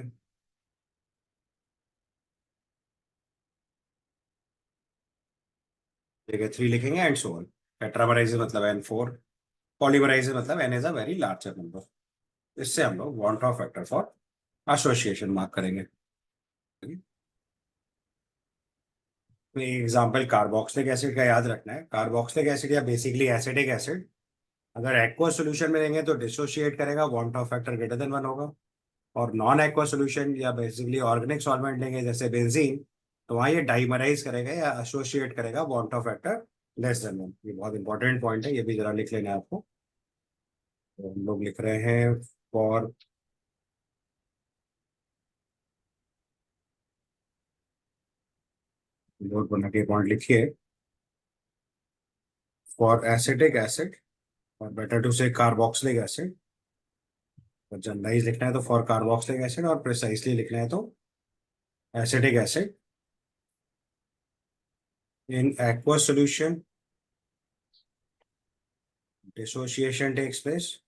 जगह थ्री लिखेंगे, एंड सो ऑन। टेट्रामराइजर मतलब एन फोर, पॉलीमराइजर मतलब N is a very larger number. इससे हम लोग van't of factor for association mark करेंगे। एग्जाम्पल कार्बोक्सिलिक एसिड का याद रखना है। कार्बोक्सिलिक एसिड या बेसिकली एसिटिक एसिड अगर एक्वा सोल्यूशन में रहेंगे तो डिसोशिएट करेगा, van't of factor greater than one होगा। और नॉन एक्वा सोल्यूशन या बेसिकली ऑर्गेनिक सॉल्वेंट लेंगे जैसे बेंजीन, तो वहाँ ये डाइमराइज करेगा या एसोसिएट करेगा, van't of factor less than one. ये बहुत इंपॉर्टेंट पॉइंट है, ये भी जरा लिख लेना है आपको। तो हम लोग लिख रहे हैं फॉर नोट बना के पॉइंट लिखिए, फॉर एसिटिक एसिड, और बेटर टू से कार्बोक्सिलिक एसिड। और जनरलाइज लिखना है तो फॉर कार्बोक्सिलिक एसिड, और प्रिसाइसली लिखना है तो acetic acid in aqueous solution dissociation takes place,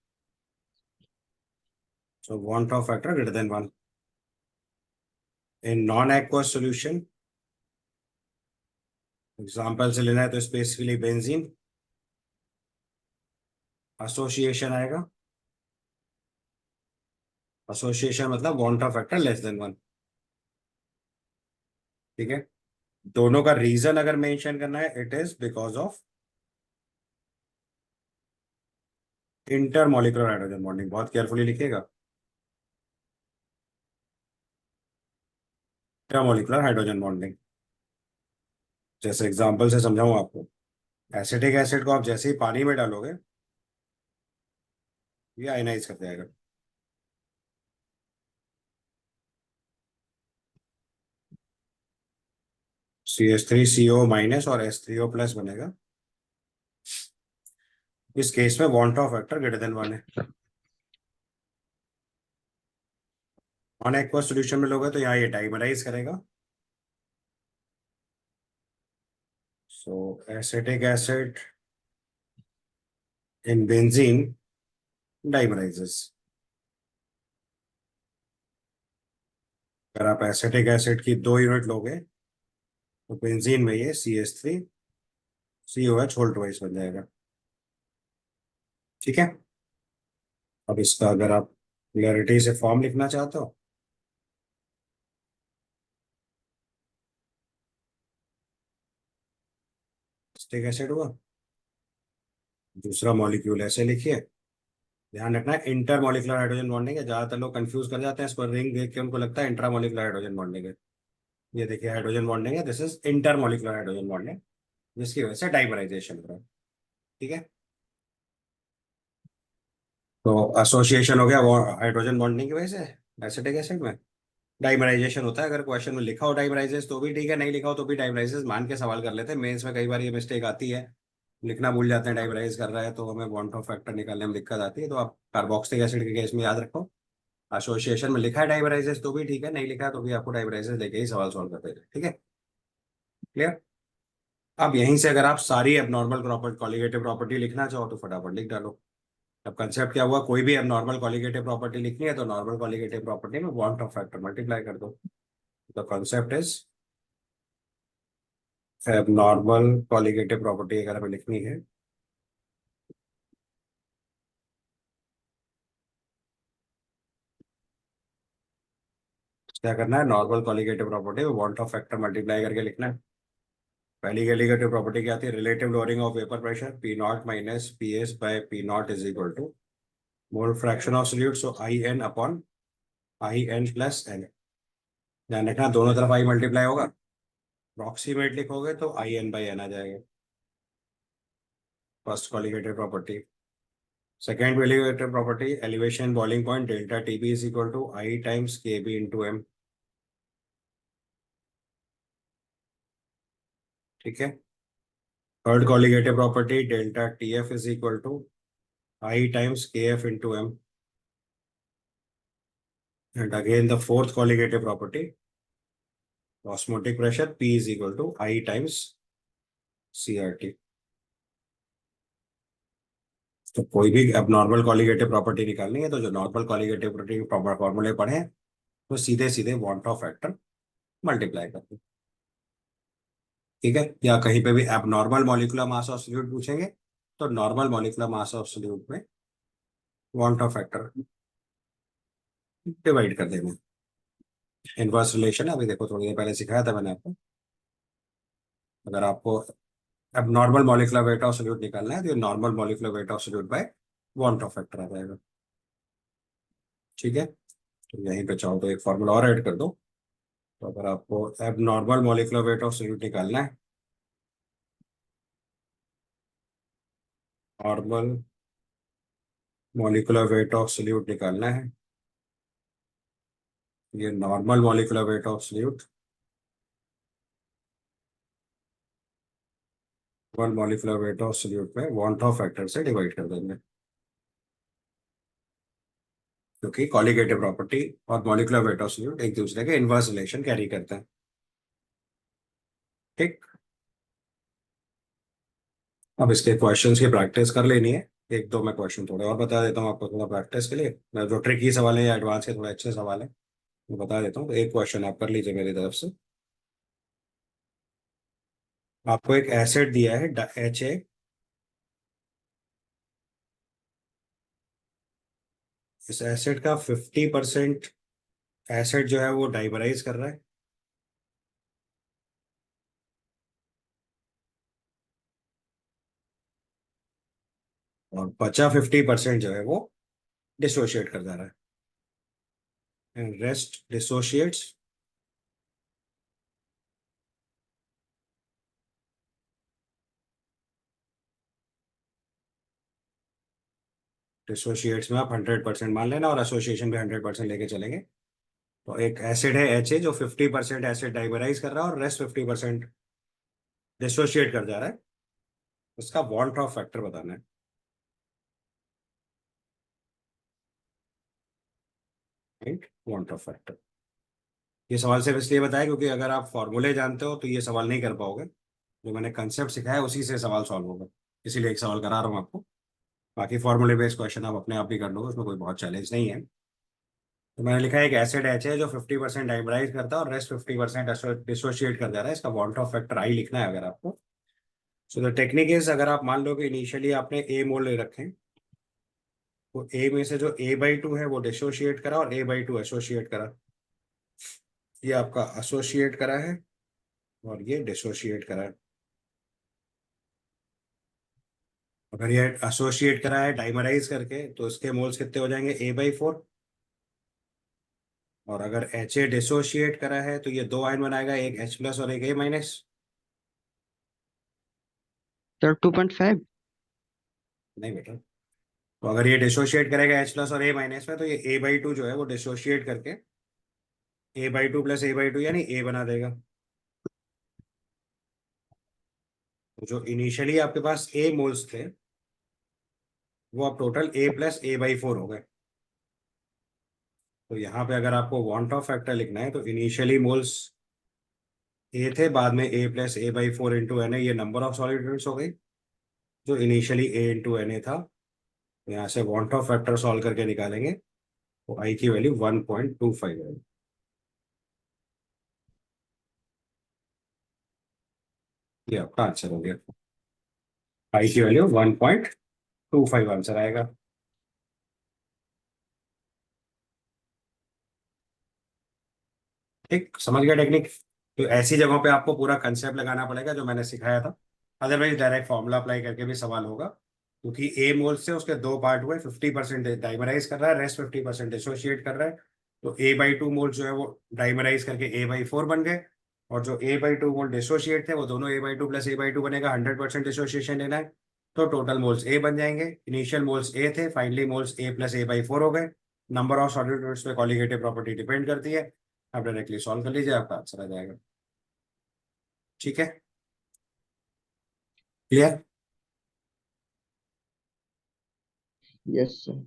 so want of factor greater than one. In non-aqueous solution, example से लेना है तो स्पेसिफिकली बेंजीन, एसोसिएशन आएगा। एसोसिएशन मतलब want of factor less than one. ठीक है, दोनों का रीजन अगर मेंशन करना है, it is because of intermolecular hydrogen bonding. बहुत केयरफुली लिखिएगा, इंटरमोलिकुलर हाइड्रोजन बॉन्डिंग। जैसे एग्जाम्पल से समझाऊं आपको, एसिटिक एसिड को आप जैसे ही पानी में डालोगे, ये आयनाइज कर जाएगा। CH3CO माइनस और H3O प्लस बनेगा। इस केस में want of factor greater than one है। नॉन एक्वस सोल्यूशन में लोगे तो यहाँ ये डाइमराइज करेगा, सो एसिटिक एसिड इन बेंजीन डाइमराइजेस। अगर आप एसिटिक एसिड की दो यूनिट लोगे तो बेंजीन में ये CH3COH होल्ड वाइज बन जाएगा। ठीक है, अब इसका अगर आप क्लैरिटी से फॉर्म लिखना चाहते हो, एसिटिक एसिड हुआ। दूसरा मॉलिक्यूल ऐसे लिखिए। ध्यान रखना है इंटर मॉलिक्यूलर हाइड्रोजन बॉन्डिंग है, ज्यादातर लोग कंफ्यूज कर जाते हैं इस पर, रिंग देख के उनको लगता है इंट्रा मॉलिक्यूलर हाइड्रोजन बॉन्डिंग है। ये देखिए हाइड्रोजन बॉन्डिंग है, this is inter molecular hydrogen bonding, जिसकी वजह से डाइमराइजेशन हो रहा है। ठीक है, तो एसोसिएशन हो गया वो हाइड्रोजन बॉन्डिंग की वजह से एसिटिक एसिड में। डाइमराइजेशन होता है, अगर क्वेश्चन में लिखा हो डाइमराइजेस तो भी ठीक है, नहीं लिखा हो तो भी डाइमराइजेस मान के सवाल कर लेते हैं। मेंस में कई बार ये मिस्टेक आती है, लिखना भूल जाते हैं डाइमराइज कर रहा है तो हमें बॉन्ड ऑफ फैक्टर निकालने में दिक्कत आती है। तो आप कार्बोक्सिलिक एसिड के केस में याद रखो, एसोसिएशन में लिखा है डाइमराइजेस तो भी ठीक है, नहीं लिखा है तो भी आपको डाइमराइजेस लेके ही सवाल सॉल्व करते हैं। ठीक है, क्लियर। अब यहीं से अगर आप सारी एबनॉर्मल प्रॉपर्टी कॉलिगेटिव प्रॉपर्टी लिखना चाहो तो फटाफट लिख डालो। अब कंसेप्ट क्या हुआ, कोई भी एबनॉर्मल कॉलिगेटिव प्रॉपर्टी लिखनी है तो नॉर्मल कॉलिगेटिव प्रॉपर्टी में बॉन्ड ऑफ फैक्टर मल्टीप्लाई कर दो। The concept is abnormal colligative property अगर हमें लिखनी है क्या करना है, नॉर्मल कॉलिगेटिव प्रॉपर्टी में बॉन्ड ऑफ फैक्टर मल्टीप्लाई करके लिखना है। पहली कॉलिगेटिव प्रॉपर्टी क्या आती है, relative lowering of vapour pressure P naught minus P S by P naught is equal to mole fraction of solute, so I N upon I N plus N. ध्यान रखना दोनों तरफ आई मल्टीप्लाई होगा, approximate लिखोगे तो आई एन बाई एन आ जाएगा, first colligative property. Second colligative property elevation boiling point delta T B is equal to I times K B into M. ठीक है, third colligative property delta T F is equal to I times K F into M. And again the fourth colligative property osmotic pressure P is equal to I times C R T. तो कोई भी अब normal colligative property निकालनी है तो जो normal colligative property फॉर्मूले पढ़े हैं तो सीधे सीधे वॉन्ट ऑफ फैक्टर मल्टीप्लाई कर दो। ठीक है, या कहीं पे भी अब normal molecular mass of solute पूछेंगे तो normal molecular mass of solute में वॉन्ट ऑफ फैक्टर डिवाइड कर देंगे। इनवर्स रिलेशन है, अभी देखो थोड़ी देर पहले सिखाया था मैंने आपको। अगर आपको अब normal molecular weight of solute निकालना है तो normal molecular weight of solute by van't Hoff factor आ जाएगा। ठीक है, तो यहीं पे चाहो तो एक फॉर्मूला और ऐड कर दो। तो अगर आपको अब normal molecular weight of solute निकालना है, normal molecular weight of solute निकालना है, ये normal molecular weight of solute one molecular weight of solute में वॉन्ट ऑफ फैक्टर से डिवाइड कर देंगे, क्योंकि कॉलिगेटिव प्रॉपर्टी और मॉलिक्यूलर वेट ऑफ सॉल्यूट एक दूसरे के इनवर्स रिलेशन कैरी करते हैं। ठीक, अब इसके क्वेश्चंस की प्रैक्टिस कर लेनी है। एक दो मैं क्वेश्चन थोड़े और बता देता हूँ आपको थोड़ा प्रैक्टिस के लिए, मैं जो ट्रिकी सवाल है या एडवांस के थोड़े अच्छे सवाल है मैं बता देता हूँ। तो एक क्वेश्चन आप कर लीजिए मेरी तरफ से। आपको एक एसिड दिया है HA, इस एसिड का 50% एसिड जो है वो डाइमराइज कर रहा है और बचा 50% जो है वो डिसोशिएट कर जा रहा है, एंड रेस्ट डिसोशिएट्स डिसोशिएट्स में आप 100% मान लेना और एसोसिएशन भी 100% लेके चलेंगे। तो एक एसिड है HA जो 50% एसिड डाइमराइज कर रहा है और रेस्ट 50% डिसोशिएट कर जा रहा है, उसका वॉल्ट ऑफ फैक्टर बताना है। Right, van't Hoff factor. ये सवाल सिर्फ इसलिए बताया क्योंकि अगर आप फॉर्मूले जानते हो तो ये सवाल नहीं कर पाओगे, जो मैंने कंसेप्ट सिखाया उसी से सवाल सॉल्व होगा, इसीलिए एक सवाल करा रहा हूँ आपको। बाकी फॉर्मूले बेस्ड क्वेश्चन आप अपने आप भी कर लोगे, उसमें कोई बहुत चैलेंज नहीं है। तो मैंने लिखा है एक एसिड HA जो 50% डाइमराइज करता है और रेस्ट 50% डिसोशिएट कर जा रहा है, इसका वॉल्ट ऑफ फैक्टर आई लिखना है अगर आपको। सो द टेक्निक इज, अगर आप मान लो कि इनिशियली आपने A मोल ले रखे हैं, तो A में से जो A/2 है वो डिसोशिएट करा और A/2 एसोशिएट करा, ये आपका एसोशिएट करा है और ये डिसोशिएट करा है। अगर ये एसोसिएट करा है डाइमराइज करके तो इसके मोल्स कितने हो जाएंगे, A/4। और अगर HA डिसोशिएट करा है तो ये दो आयन बनाएगा, एक H+ और एक A-। सर 2.5। नहीं बेटा, तो अगर ये डिसोशिएट करेगा H+ और A- में, तो ये A/2 जो है वो डिसोशिएट करके A/2 + A/2 यानी A बना देगा। तो जो इनिशियली आपके पास A मोल्स थे वो अब टोटल A+A/4 हो गए। तो यहाँ पे अगर आपको वांट ऑफ फैक्टर लिखना है तो इनिशियली मोल्स A थे, बाद में A+A/4 इंटू Na, ये नंबर ऑफ सॉलिड यूनिट्स हो गई जो इनिशियली A इंटू Na था। तो यहाँ से वांट ऑफ फैक्टर सॉल्व करके निकालेंगे तो I की वैल्यू 1.25 है। ये आपका आंसर हो गया। I की वैल्यू 1.25 आंसर आएगा। ठीक, समझ गया टेक्निक। तो ऐसी जगहों पे आपको पूरा कंसेप्ट लगाना पड़ेगा जो मैंने सिखाया था, अदरवाइज डायरेक्ट फॉर्मूला अप्लाई करके भी सवाल होगा। क्योंकि ए मोल से उसके दो पार्ट हुए, 50% डाइमराइज कर रहा है, रेस्ट 50% एसोसिएट कर रहा है। तो A/2 मोल जो है वो डाइमराइज करके A/4 बन गए। और जो A/2 मोल डिसोशिएट थे वो दोनों A/2 + A/2 बनेगा, 100% डिसोसिएशन लेना है। तो टोटल मोल्स A बन जाएंगे। इनिशियल मोल्स A थे, फाइनली मोल्स A+A/4 हो गए। नंबर ऑफ सॉलिड यूनिट्स पे कॉलिगेटिव प्रॉपर्टी डिपेंड करती है। आप डायरेक्टली सॉल्व कर लीजिए, आपका आंसर आ जाएगा। ठीक है, क्लियर। Yes sir.